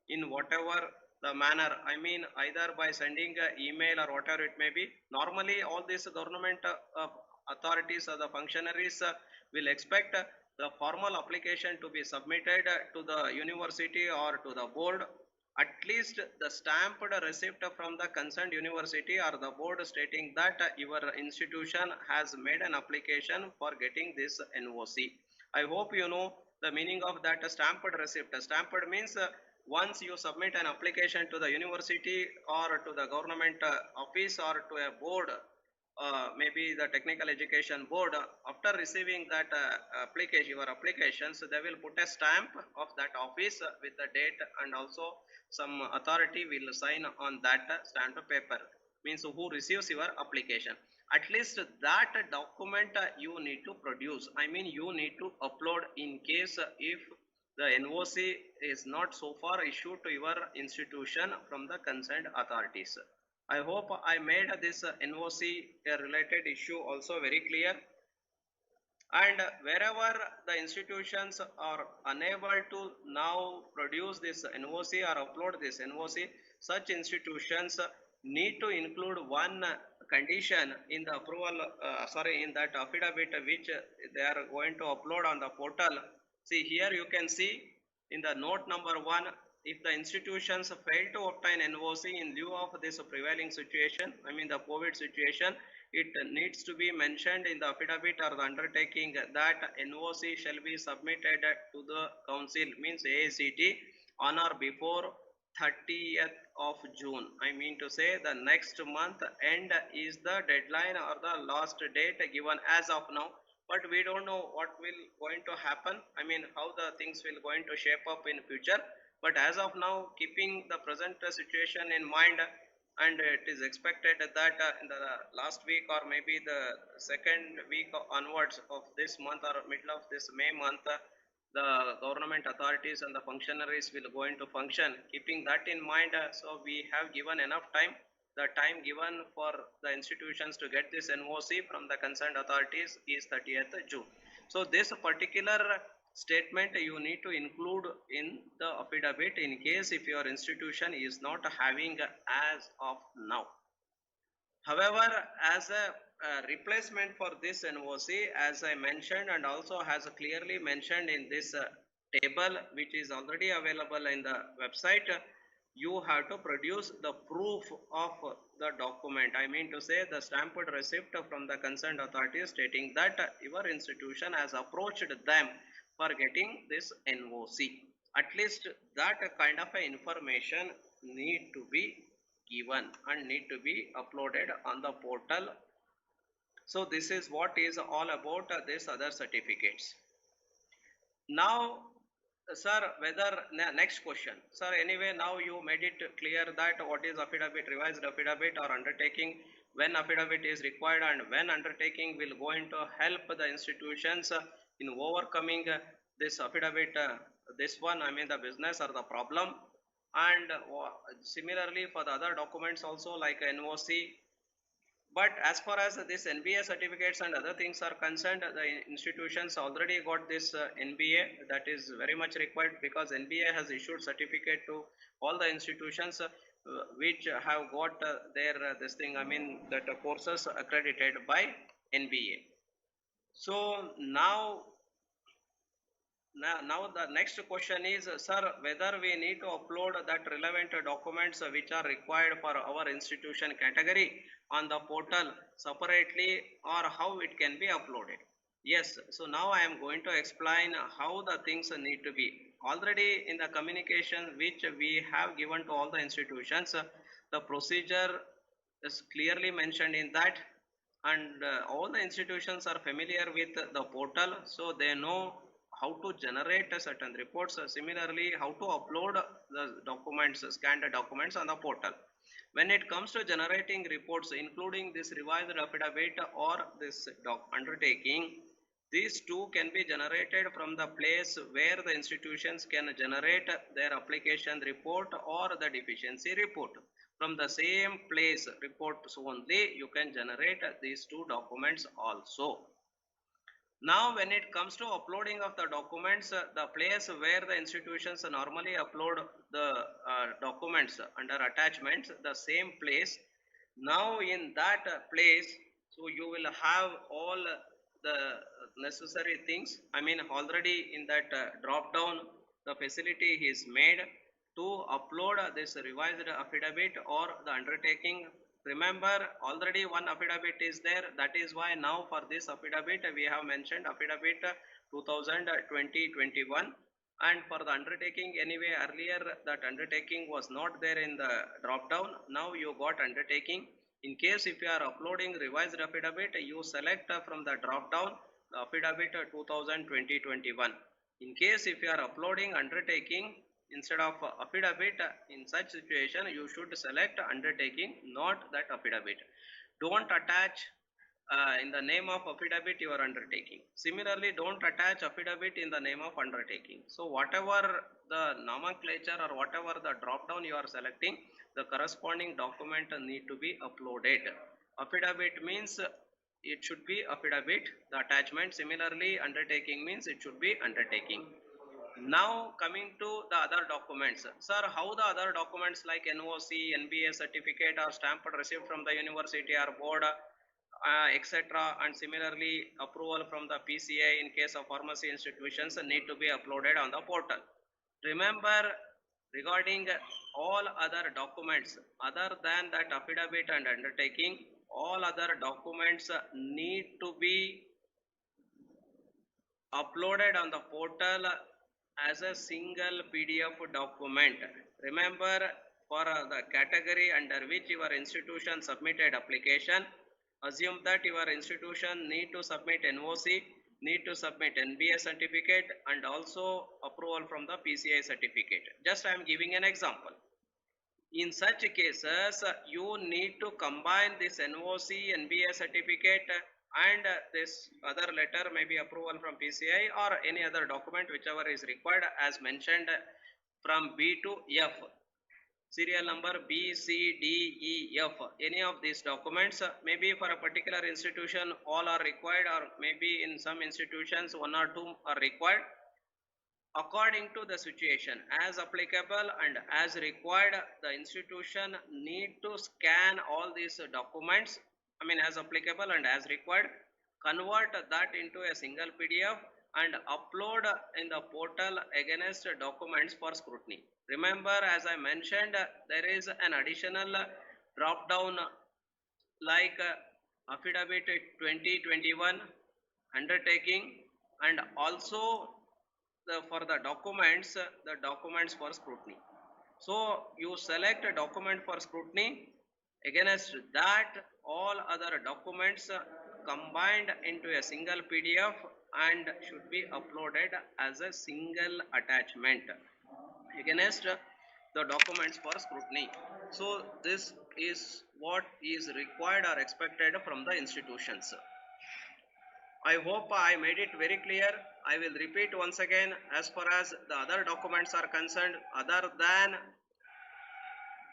in whatever the manner. I mean, either by sending an email or whatever it may be. Normally all these government authorities or the functionaries will expect the formal application to be submitted to the university or to the board, at least the stamped receipt from the concerned university or the board stating that your institution has made an application for getting this NOC. I hope you know the meaning of that stamped receipt. Stamped means once you submit an application to the university or to the government office or to a board, maybe the technical education board, after receiving that application, your applications, they will put a stamp of that office with the date, and also some authority will sign on that stamped paper, means who receives your application. At least that document you need to produce, I mean you need to upload, in case if the NOC is not so far issued to your institution from the concerned authorities. I hope I made this NOC related issue also very clear. And wherever the institutions are unable to now produce this NOC or upload this NOC, such institutions need to include one condition in the approval, in that affidavit which they are going to upload on the portal. See here you can see in the note number 1, if the institutions fail to obtain NOC in lieu of this prevailing situation, I mean the COVID situation, it needs to be mentioned in the affidavit or the undertaking that NOC shall be submitted to the council, means AICT, on or before 30th of June. I mean to say the next month end is the deadline or the last date given as of now, but we don't know what will going to happen. I mean how the things will going to shape up in future, but as of now, keeping the present situation in mind, and it is expected that in the last week or maybe the second week onwards of this month or middle of this May month, the government authorities and the functionaries will go into function. Keeping that in mind, so we have given enough time. The time given for the institutions to get this NOC from the concerned authorities is 30th June. So this particular statement you need to include in the affidavit in case if your institution is not having as of now. However, as a replacement for this NOC, as I mentioned and also has clearly mentioned in this table which is already available in the website, you have to produce the proof of the document. I mean to say the stamped receipt from the concerned authority stating that your institution has approached them for getting this NOC. At least that kind of information need to be given and need to be uploaded on the portal. So this is what is all about this other certificates. Now sir, whether next question, sir, anyway now you made it clear that what is affidavit, revised affidavit or undertaking, when affidavit is required, and when undertaking will going to help the institutions in overcoming this affidavit, this one, I mean the business or the problem. And similarly for the other documents also like NOC. But as far as this NBA certificates and other things are concerned, the institutions already got this NBA, that is very much required, because NBA has issued certificate to all the institutions which have got their this thing, I mean that courses accredited by NBA. So now now the next question is, sir, whether we need to upload that relevant documents which are required for our institution category on the portal separately, or how it can be uploaded. Yes, so now I am going to explain how the things need to be. Already in the communication which we have given to all the institutions, the procedure is clearly mentioned in that, and all the institutions are familiar with the portal, so they know how to generate certain reports. Similarly, how to upload the documents, scanned documents on the portal. When it comes to generating reports, including this revised affidavit or this undertaking, these two can be generated from the place where the institutions can generate their application report or the deficiency report. From the same place reports only, you can generate these two documents also. Now, when it comes to uploading of the documents, the place where the institutions normally upload the documents under attachments, the same place. Now, in that place, so you will have all the necessary things. I mean, already in that drop down, the facility is made to upload this revised affidavit or the undertaking. Remember, already one affidavit is there. That is why now for this affidavit we have mentioned affidavit 2020-21, and for the undertaking, anyway, earlier that undertaking was not there in the drop down. Now you got undertaking. In case if you are uploading revised affidavit, you select from the drop down affidavit 2020-21. In case if you are uploading undertaking instead of affidavit, in such situation you should select undertaking, not that affidavit. Don't attach in the name of affidavit your undertaking. Similarly, don't attach affidavit in the name of undertaking. So whatever the nomenclature or whatever the drop down you are selecting, the corresponding document need to be uploaded. Affidavit means it should be affidavit, the attachment. Similarly, undertaking means it should be undertaking. Now coming to the other documents. Sir, how the other documents like NOC, NBA certificate or stamp received from the university or board, etc., and similarly approval from the PCI in case of pharmacy institutions need to be uploaded on the portal. Remember, regarding all other documents other than that affidavit and undertaking, all other documents need to be uploaded on the portal as a single PDF document. Remember, for the category under which your institution submitted application, assume that your institution need to submit NOC, need to submit NBA certificate, and also approval from the PCI certificate. Just I am giving an example. In such cases, you need to combine this NOC, NBA certificate, and this other letter, maybe approval from PCI or any other document whichever is required, as mentioned from B to F. Serial number B, C, D, E, F. Any of these documents, maybe for a particular institution all are required, or maybe in some institutions one or two are required. According to the situation, as applicable and as required, the institution need to scan all these documents, I mean as applicable and as required, convert that into a single PDF and upload in the portal against documents for scrutiny. Remember, as I mentioned, there is an additional drop down like affidavit 2021, undertaking, and also for the documents for scrutiny. So you select a document for scrutiny, against that all other documents combined into a single PDF and should be uploaded as a single attachment against the documents for scrutiny. So this is what is required or expected from the institutions. I hope I made it very clear. I will repeat once again, as far as the other documents are concerned other than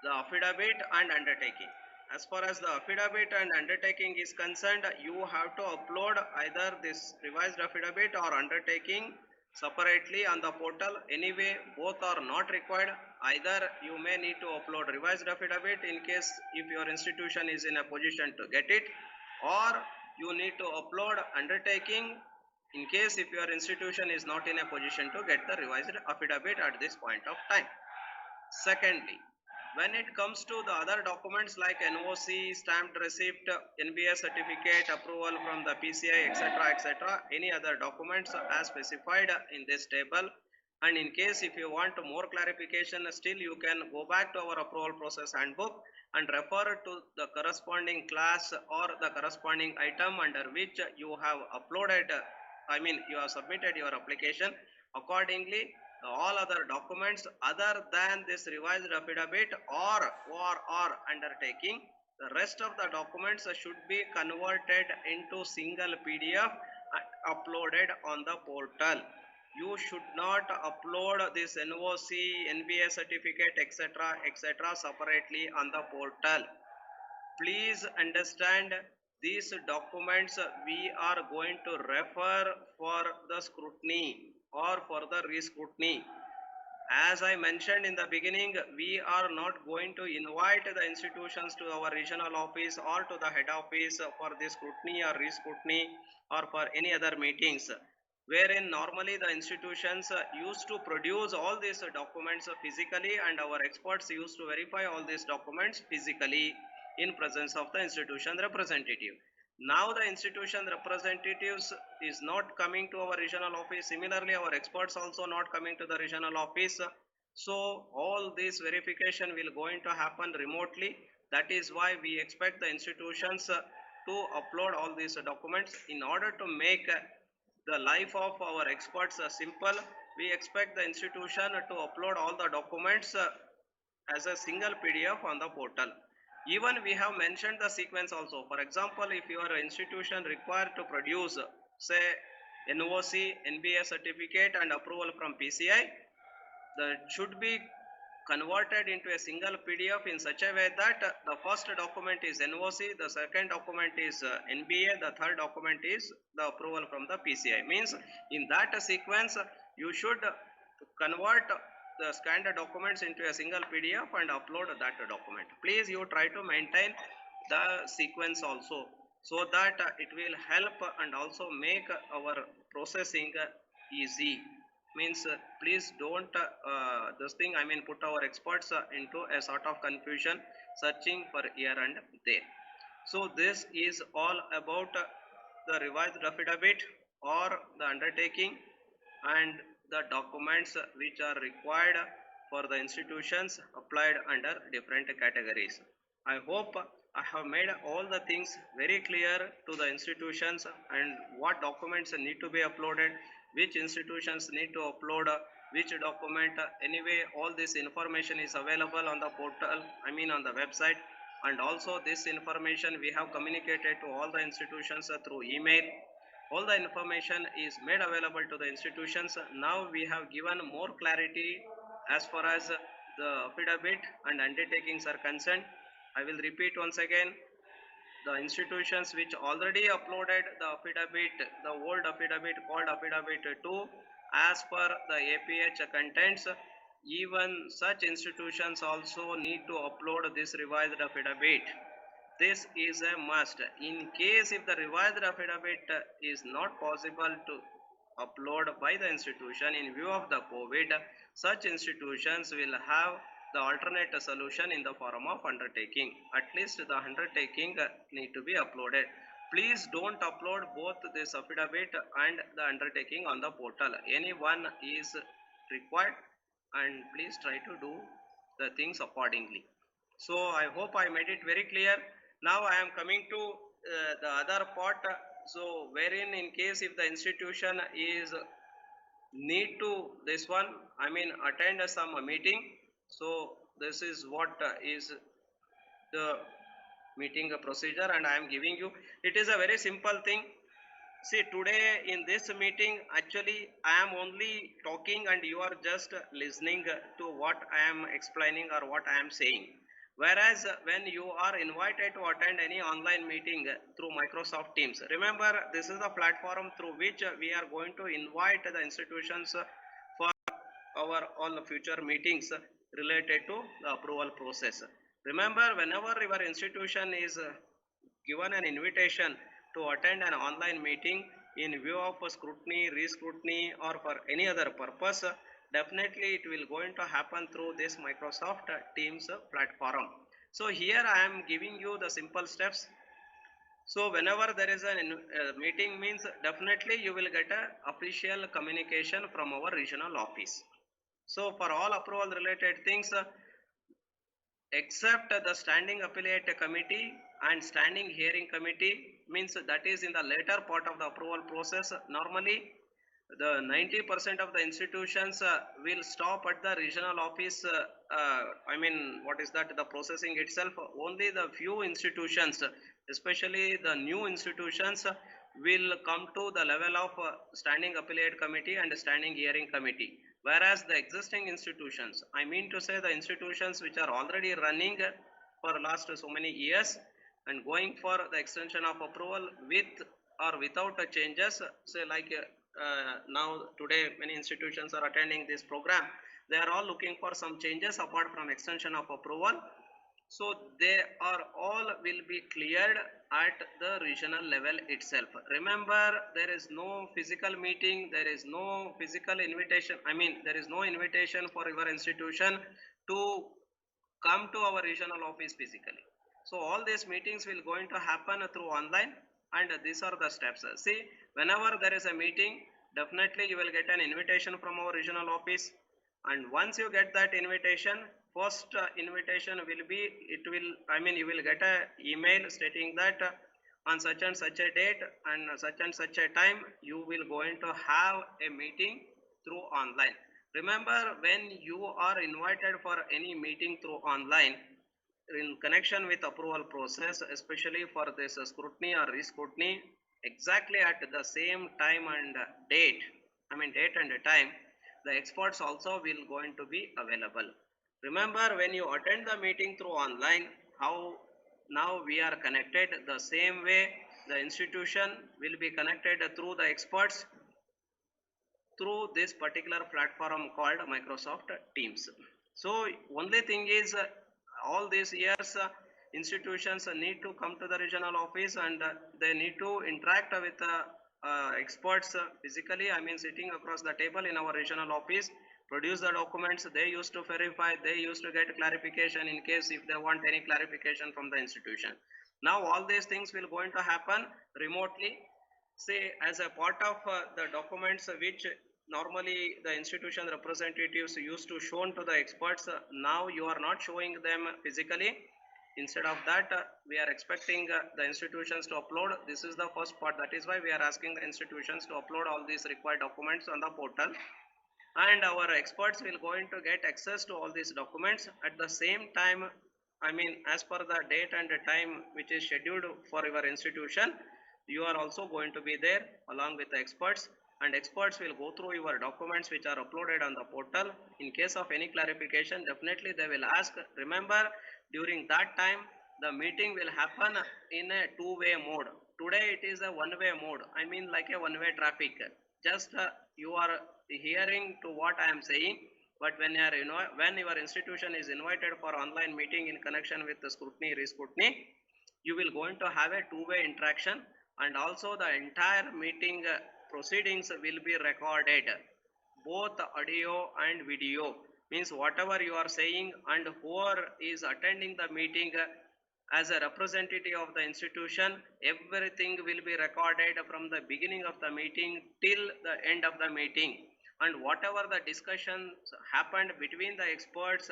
the affidavit and undertaking. As far as the affidavit and undertaking is concerned, you have to upload either this revised affidavit or undertaking separately on the portal. Anyway, both are not required. Either you may need to upload revised affidavit in case if your institution is in a position to get it, or you need to upload undertaking in case if your institution is not in a position to get the revised affidavit at this point of time. Secondly, when it comes to the other documents like NOC, stamped receipt, NBA certificate, approval from the PCI, etc., any other documents as specified in this table, and in case if you want more clarification, still you can go back to our approval process handbook and refer to the corresponding class or the corresponding item under which you have uploaded, you have submitted your application. Accordingly, all other documents other than this revised affidavit or undertaking, the rest of the documents should be converted into single PDF and uploaded on the portal. You should not upload this NOC, NBA certificate, etc. separately on the portal. Please understand, these documents we are going to refer for the scrutiny or for the re-scrutiny. As I mentioned in the beginning, we are not going to invite the institutions to our regional office or to the head office for this scrutiny or re-scrutiny or for any other meetings, wherein normally the institutions used to produce all these documents physically, and our experts used to verify all these documents physically in presence of the institution representative. Now the institution representatives is not coming to our regional office. Similarly, our experts also not coming to the regional office. So all this verification will going to happen remotely. That is why we expect the institutions to upload all these documents. In order to make the life of our experts simple, we expect the institution to upload all the documents as a single PDF on the portal. Even we have mentioned the sequence also. For example, if your institution required to produce say NOC, NBA certificate and approval from PCI, that should be converted into a single PDF in such a way that the first document is NOC, the second document is NBA, the third document is the approval from the PCI. Means in that sequence you should convert the scanned documents into a single PDF and upload that document. Please you try to maintain the sequence also, so that it will help and also make our processing easy. Means please don't put our experts into a sort of confusion searching for here and there. So this is all about the revised affidavit or the undertaking and the documents which are required for the institutions applied under different categories. I hope I have made all the things very clear to the institutions and what documents need to be uploaded, which institutions need to upload which document. Anyway, all this information is available on the portal, on the website, and also this information we have communicated to all the institutions through email. All the information is made available to the institutions. Now we have given more clarity as far as the affidavit and undertakings are concerned. I will repeat once again, the institutions which already uploaded the affidavit, the old affidavit called affidavit 2 as per the APH contents, even such institutions also need to upload this revised affidavit. This is a must. In case if the revised affidavit is not possible to upload by the institution in view of the COVID, such institutions will have the alternate solution in the form of undertaking. At least the undertaking need to be uploaded. Please don't upload both this affidavit and the undertaking on the portal. Any one is required, and please try to do the things accordingly. So I hope I made it very clear. Now I am coming to the other part. So wherein in case if the institution is need to this one, attend some meeting. So this is what is the meeting procedure, and I am giving you. It is a very simple thing. See, today in this meeting, actually I am only talking and you are just listening to what I am explaining or what I am saying. Whereas when you are invited to attend any online meeting through Microsoft Teams, remember this is the platform through which we are going to invite the institutions for our all future meetings related to the approval process. Remember, whenever your institution is given an invitation to attend an online meeting, in view of scrutiny, re-scrutiny, or for any other purpose, definitely it will going to happen through this Microsoft Teams platform. So here I am giving you the simple steps. So whenever there is a meeting means definitely you will get a official communication from our regional office. So for all approval related things, except the standing appellate committee and standing hearing committee, means that is in the later part of the approval process. Normally the 90% of the institutions will stop at the regional office. I mean, what is that, the processing itself. Only the few institutions, especially the new institutions, will come to the level of standing appellate committee and standing hearing committee, whereas the existing institutions, I mean to say the institutions which are already running for last so many years and going for the extension of approval with or without changes, say like now today many institutions are attending this program, they are all looking for some changes apart from extension of approval. So they are all will be cleared at the regional level itself. Remember, there is no physical meeting, there is no physical invitation, I mean there is no invitation for your institution to come to our regional office physically. So all these meetings will going to happen through online, and these are the steps. See, whenever there is a meeting, definitely you will get an invitation from our regional office, and once you get that invitation, first invitation will be, it will, I mean you will get a email stating that on such and such a date and such a time you will going to have a meeting through online. Remember, when you are invited for any meeting through online in connection with approval process, especially for this scrutiny or re-scrutiny, exactly at the same time and date, I mean date and time, the experts also will going to be available. Remember, when you attend the meeting through online, how now we are connected, the same way the institution will be connected through the experts through this particular platform called Microsoft Teams. So only thing is, all these years institutions need to come to the regional office, and they need to interact with experts physically, I mean sitting across the table in our regional office, produce the documents, they used to verify, they used to get clarification in case if they want any clarification from the institution. Now all these things will going to happen remotely. Say as a part of the documents which normally the institution representatives used to shown to the experts, now you are not showing them physically. Instead of that, we are expecting the institutions to upload. This is the first part, that is why we are asking the institutions to upload all these required documents on the portal, and our experts will going to get access to all these documents at the same time. I mean as per the date and the time which is scheduled for your institution, you are also going to be there along with the experts, and experts will go through your documents which are uploaded on the portal. In case of any clarification, definitely they will ask. Remember, during that time the meeting will happen in a two-way mode. Today it is a one-way mode, I mean like a one-way traffic. Just you are hearing to what I am saying, but when you are, when your institution is invited for online meeting in connection with the scrutiny, re-scrutiny, you will going to have a two-way interaction, and also the entire meeting proceedings will be recorded, both audio and video. Means whatever you are saying and whoever is attending the meeting as a representative of the institution, everything will be recorded from the beginning of the meeting till the end of the meeting, and whatever the discussions happened between the experts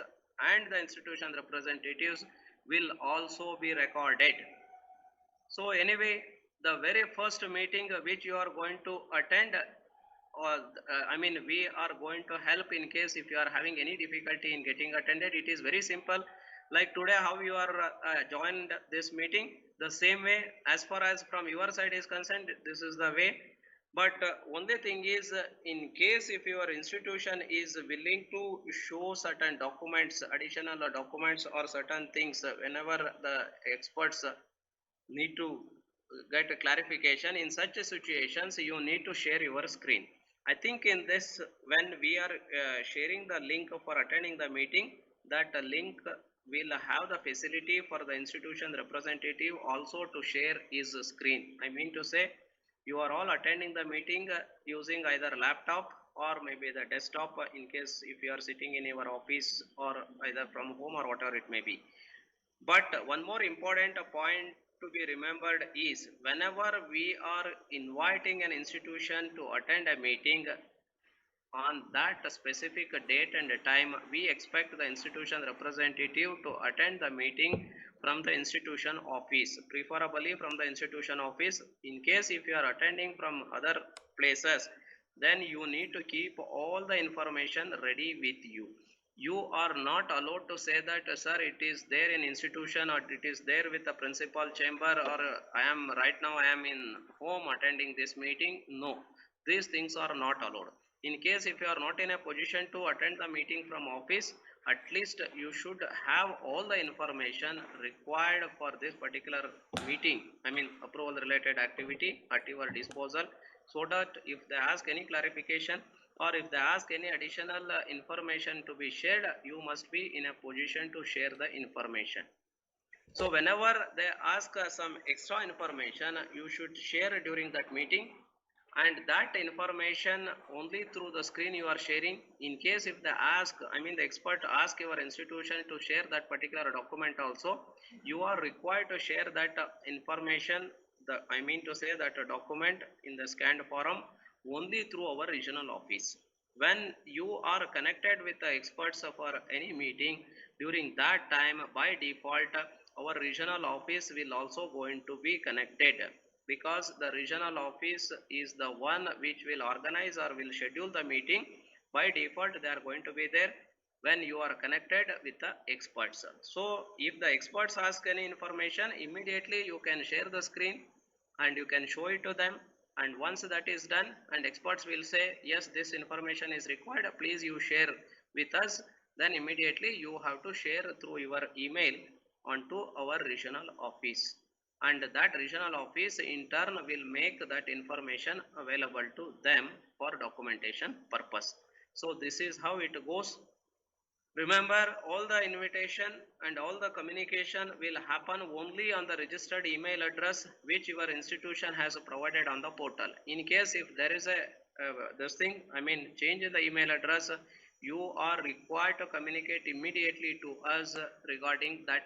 and the institution representatives will also be recorded. So anyway, the very first meeting which you are going to attend, or I mean we are going to help in case if you are having any difficulty in getting attended. It is very simple, like today how you are joined this meeting, the same way as far as from your side is concerned, this is the way. But only thing is, in case if your institution is willing to show certain documents, additional documents or certain things, whenever the experts need to get a clarification, in such situations you need to share your screen. I think in this, when we are sharing the link for attending the meeting, that link will have the facility for the institution representative also to share his screen. I mean to say, You are all attending the meeting using either laptop or maybe the desktop in case if you are sitting in your office or either from home or whatever it may be. But one more important point to be remembered is whenever we are inviting an institution to attend a meeting on that specific date and time, we expect the institution representative to attend the meeting from the institution office, preferably from the institution office. In case if you are attending from other places, then you need to keep all the information ready with you. You are not allowed to say that sir it is there in institution or it is there with the principal chamber, or I am right now I am in home attending this meeting. No, these things are not allowed. In case if you are not in a position to attend the meeting from office, at least you should have all the information required for this particular meeting, I mean approval related activity, at your disposal, so that if they ask any clarification or if they ask any additional information to be shared, you must be in a position to share the information. So whenever they ask some extra information, you should share during that meeting, and that information only through the screen you are sharing. In case if they ask, I mean the expert ask your institution to share that particular document also, you are required to share that information, the I mean to say that document in the scanned form only through our regional office. When you are connected with the experts for any meeting, during that time by default our regional office will also going to be connected, because the regional office is the one which will organize or will schedule the meeting. By default they are going to be there when you are connected with the experts. So if the experts ask any information, immediately you can share the screen and you can show it to them, and once that is done and experts will say yes this information is required, please you share with us, then immediately you have to share through your email onto our regional office, and that regional office in turn will make that information available to them for documentation purpose. So this is how it goes. Remember, all the invitation and all the communication will happen only on the registered email address which your institution has provided on the portal. In case if there is a this thing, I mean change in the email address, you are required to communicate immediately to us regarding that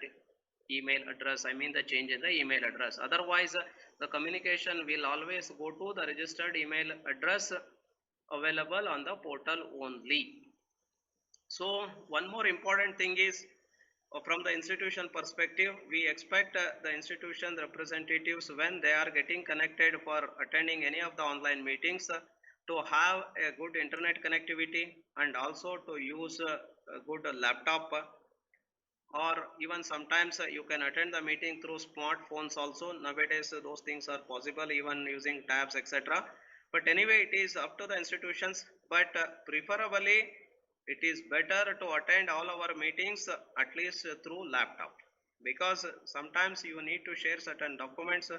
email address, I mean the change in the email address. Otherwise, the communication will always go to the registered email address available on the portal only. So one more important thing is from the institution perspective, we expect the institution representatives when they are getting connected for attending any of the online meetings to have a good internet connectivity and also to use a good laptop, or even sometimes you can attend the meeting through smartphones also. Nowadays those things are possible even using tabs etc. But anyway it is up to the institutions, but preferably it is better to attend all our meetings at least through laptop, because sometimes you need to share certain documents,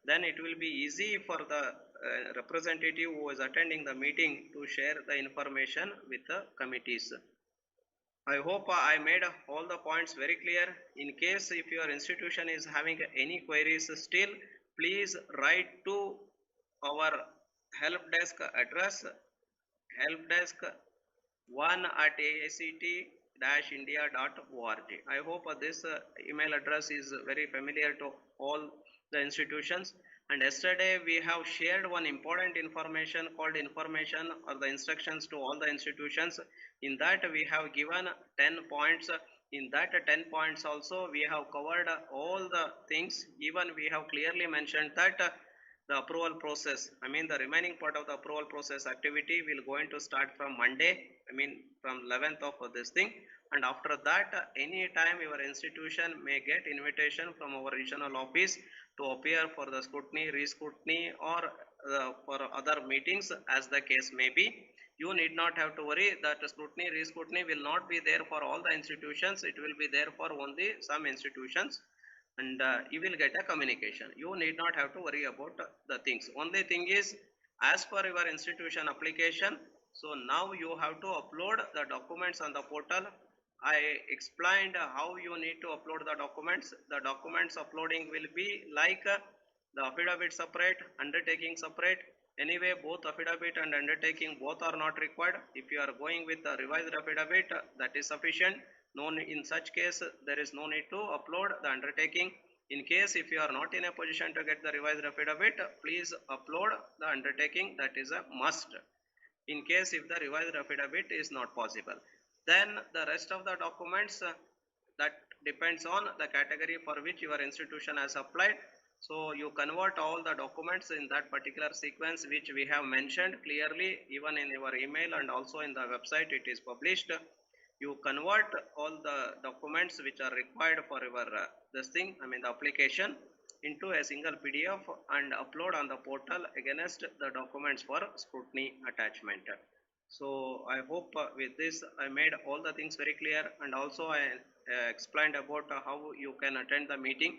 then it will be easy for the representative who is attending the meeting to share the information with the committees. I hope I made all the points very clear. In case if your institution is having any queries still, please write to our help desk address, helpdesk1@act-india.org. I hope this email address is very familiar to all the institutions. And yesterday we have shared one important information called information or the instructions to all the institutions. In that we have given 10 points. In that 10 points also we have covered all the things. Even we have clearly mentioned that the approval process, I mean the remaining part of the approval process activity will going to start from Monday, I mean from 11th of this thing, and after that any time your institution may get invitation from our regional office to appear for the scrutiny, re-scrutiny, or for other meetings as the case may be. You need not have to worry that scrutiny, re-scrutiny will not be there for all the institutions. It will be there for only some institutions, and you will get a communication. You need not have to worry about the things. Only thing is, as per your institution application, so now you have to upload the documents on the portal. I explained how you need to upload the documents. The documents uploading will be like The affidavit separate, undertaking separate. Anyway, both affidavit and undertaking both are not required. If you are going with a revised affidavit, that is sufficient. In such case, there is no need to upload the undertaking. In case if you are not in a position to get the revised affidavit, please upload the undertaking. That is a must. In case if the revised affidavit is not possible, then the rest of the documents that depends on the category for which your institution has applied. So you convert all the documents in that particular sequence which we have mentioned clearly, even in your email and also in the website it is published. You convert all the documents which are required for your the application into a single PDF and upload on the portal against the documents for scrutiny attachment. So I hope with this I made all the things very clear, and also I explained about how you can attend the meeting.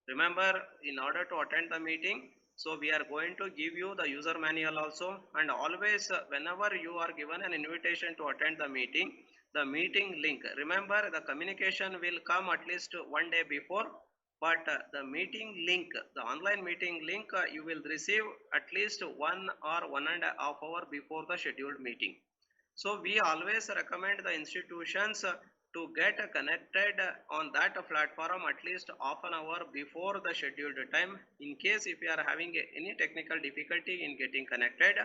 Remember, in order to attend the meeting, so we are going to give you the user manual also, and always whenever you are given an invitation to attend the meeting link, remember the communication will come at least one day before, but the meeting link, the online meeting link, you will receive at least 1 or 1.5 hours before the scheduled meeting. So we always recommend the institutions to get connected on that platform at least half an hour before the scheduled time. In case if you are having any technical difficulty in getting connected,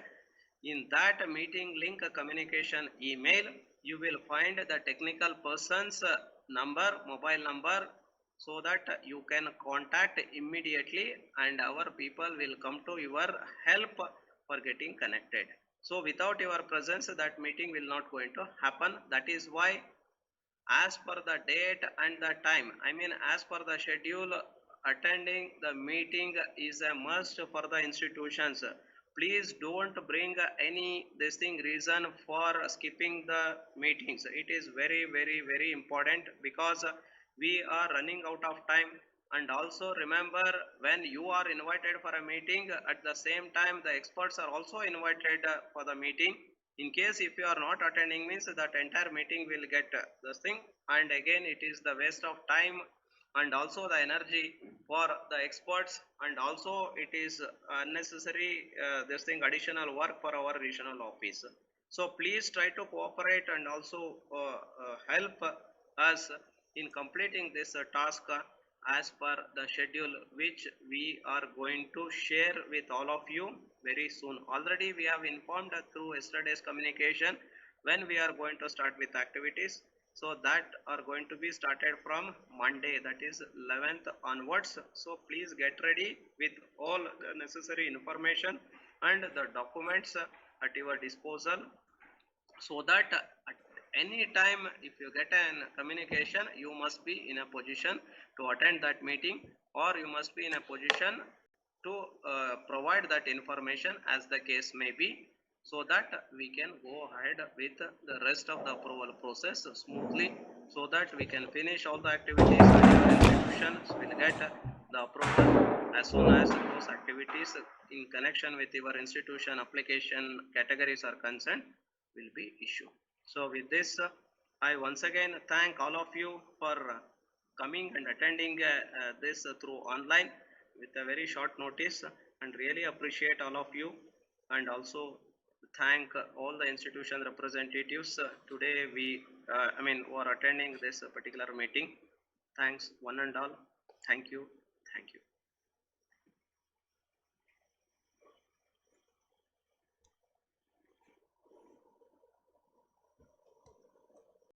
in that meeting link communication email, you will find the technical person's number, mobile number, so that you can contact immediately and our people will come to your help for getting connected. So without your presence, that meeting will not going to happen. That is why, as per the date and the time, as per the schedule, attending the meeting is a must for the institutions. Please don't bring any reason for skipping the meetings. It is very important, because we are running out of time. And also remember, when you are invited for a meeting, at the same time the experts are also invited for the meeting. In case if you are not attending, means that entire meeting will get this thing, and again it is the waste of time and also the energy for the experts, and also it is unnecessary additional work for our regional office. So please try to cooperate and also help us in completing this task as per the schedule which we are going to share with all of you very soon. Already we have informed through yesterday's communication when we are going to start with activities. So that are going to be started from Monday, that is 11th onwards. So please get ready with all the necessary information and the documents at your disposal, so that at any time if you get an communication, you must be in a position to attend that meeting, or you must be in a position to provide that information as the case may be, so that we can go ahead with the rest of the approval process smoothly, so that we can finish all the activities and your institutions will get the approval as soon as those activities in connection with your institution application categories are concerned will be issued. So with this, I once again thank all of you for coming and attending this through online with a very short notice, and really appreciate all of you, and also thank all the institution representatives today who are attending this particular meeting. Thanks one and all. Thank you.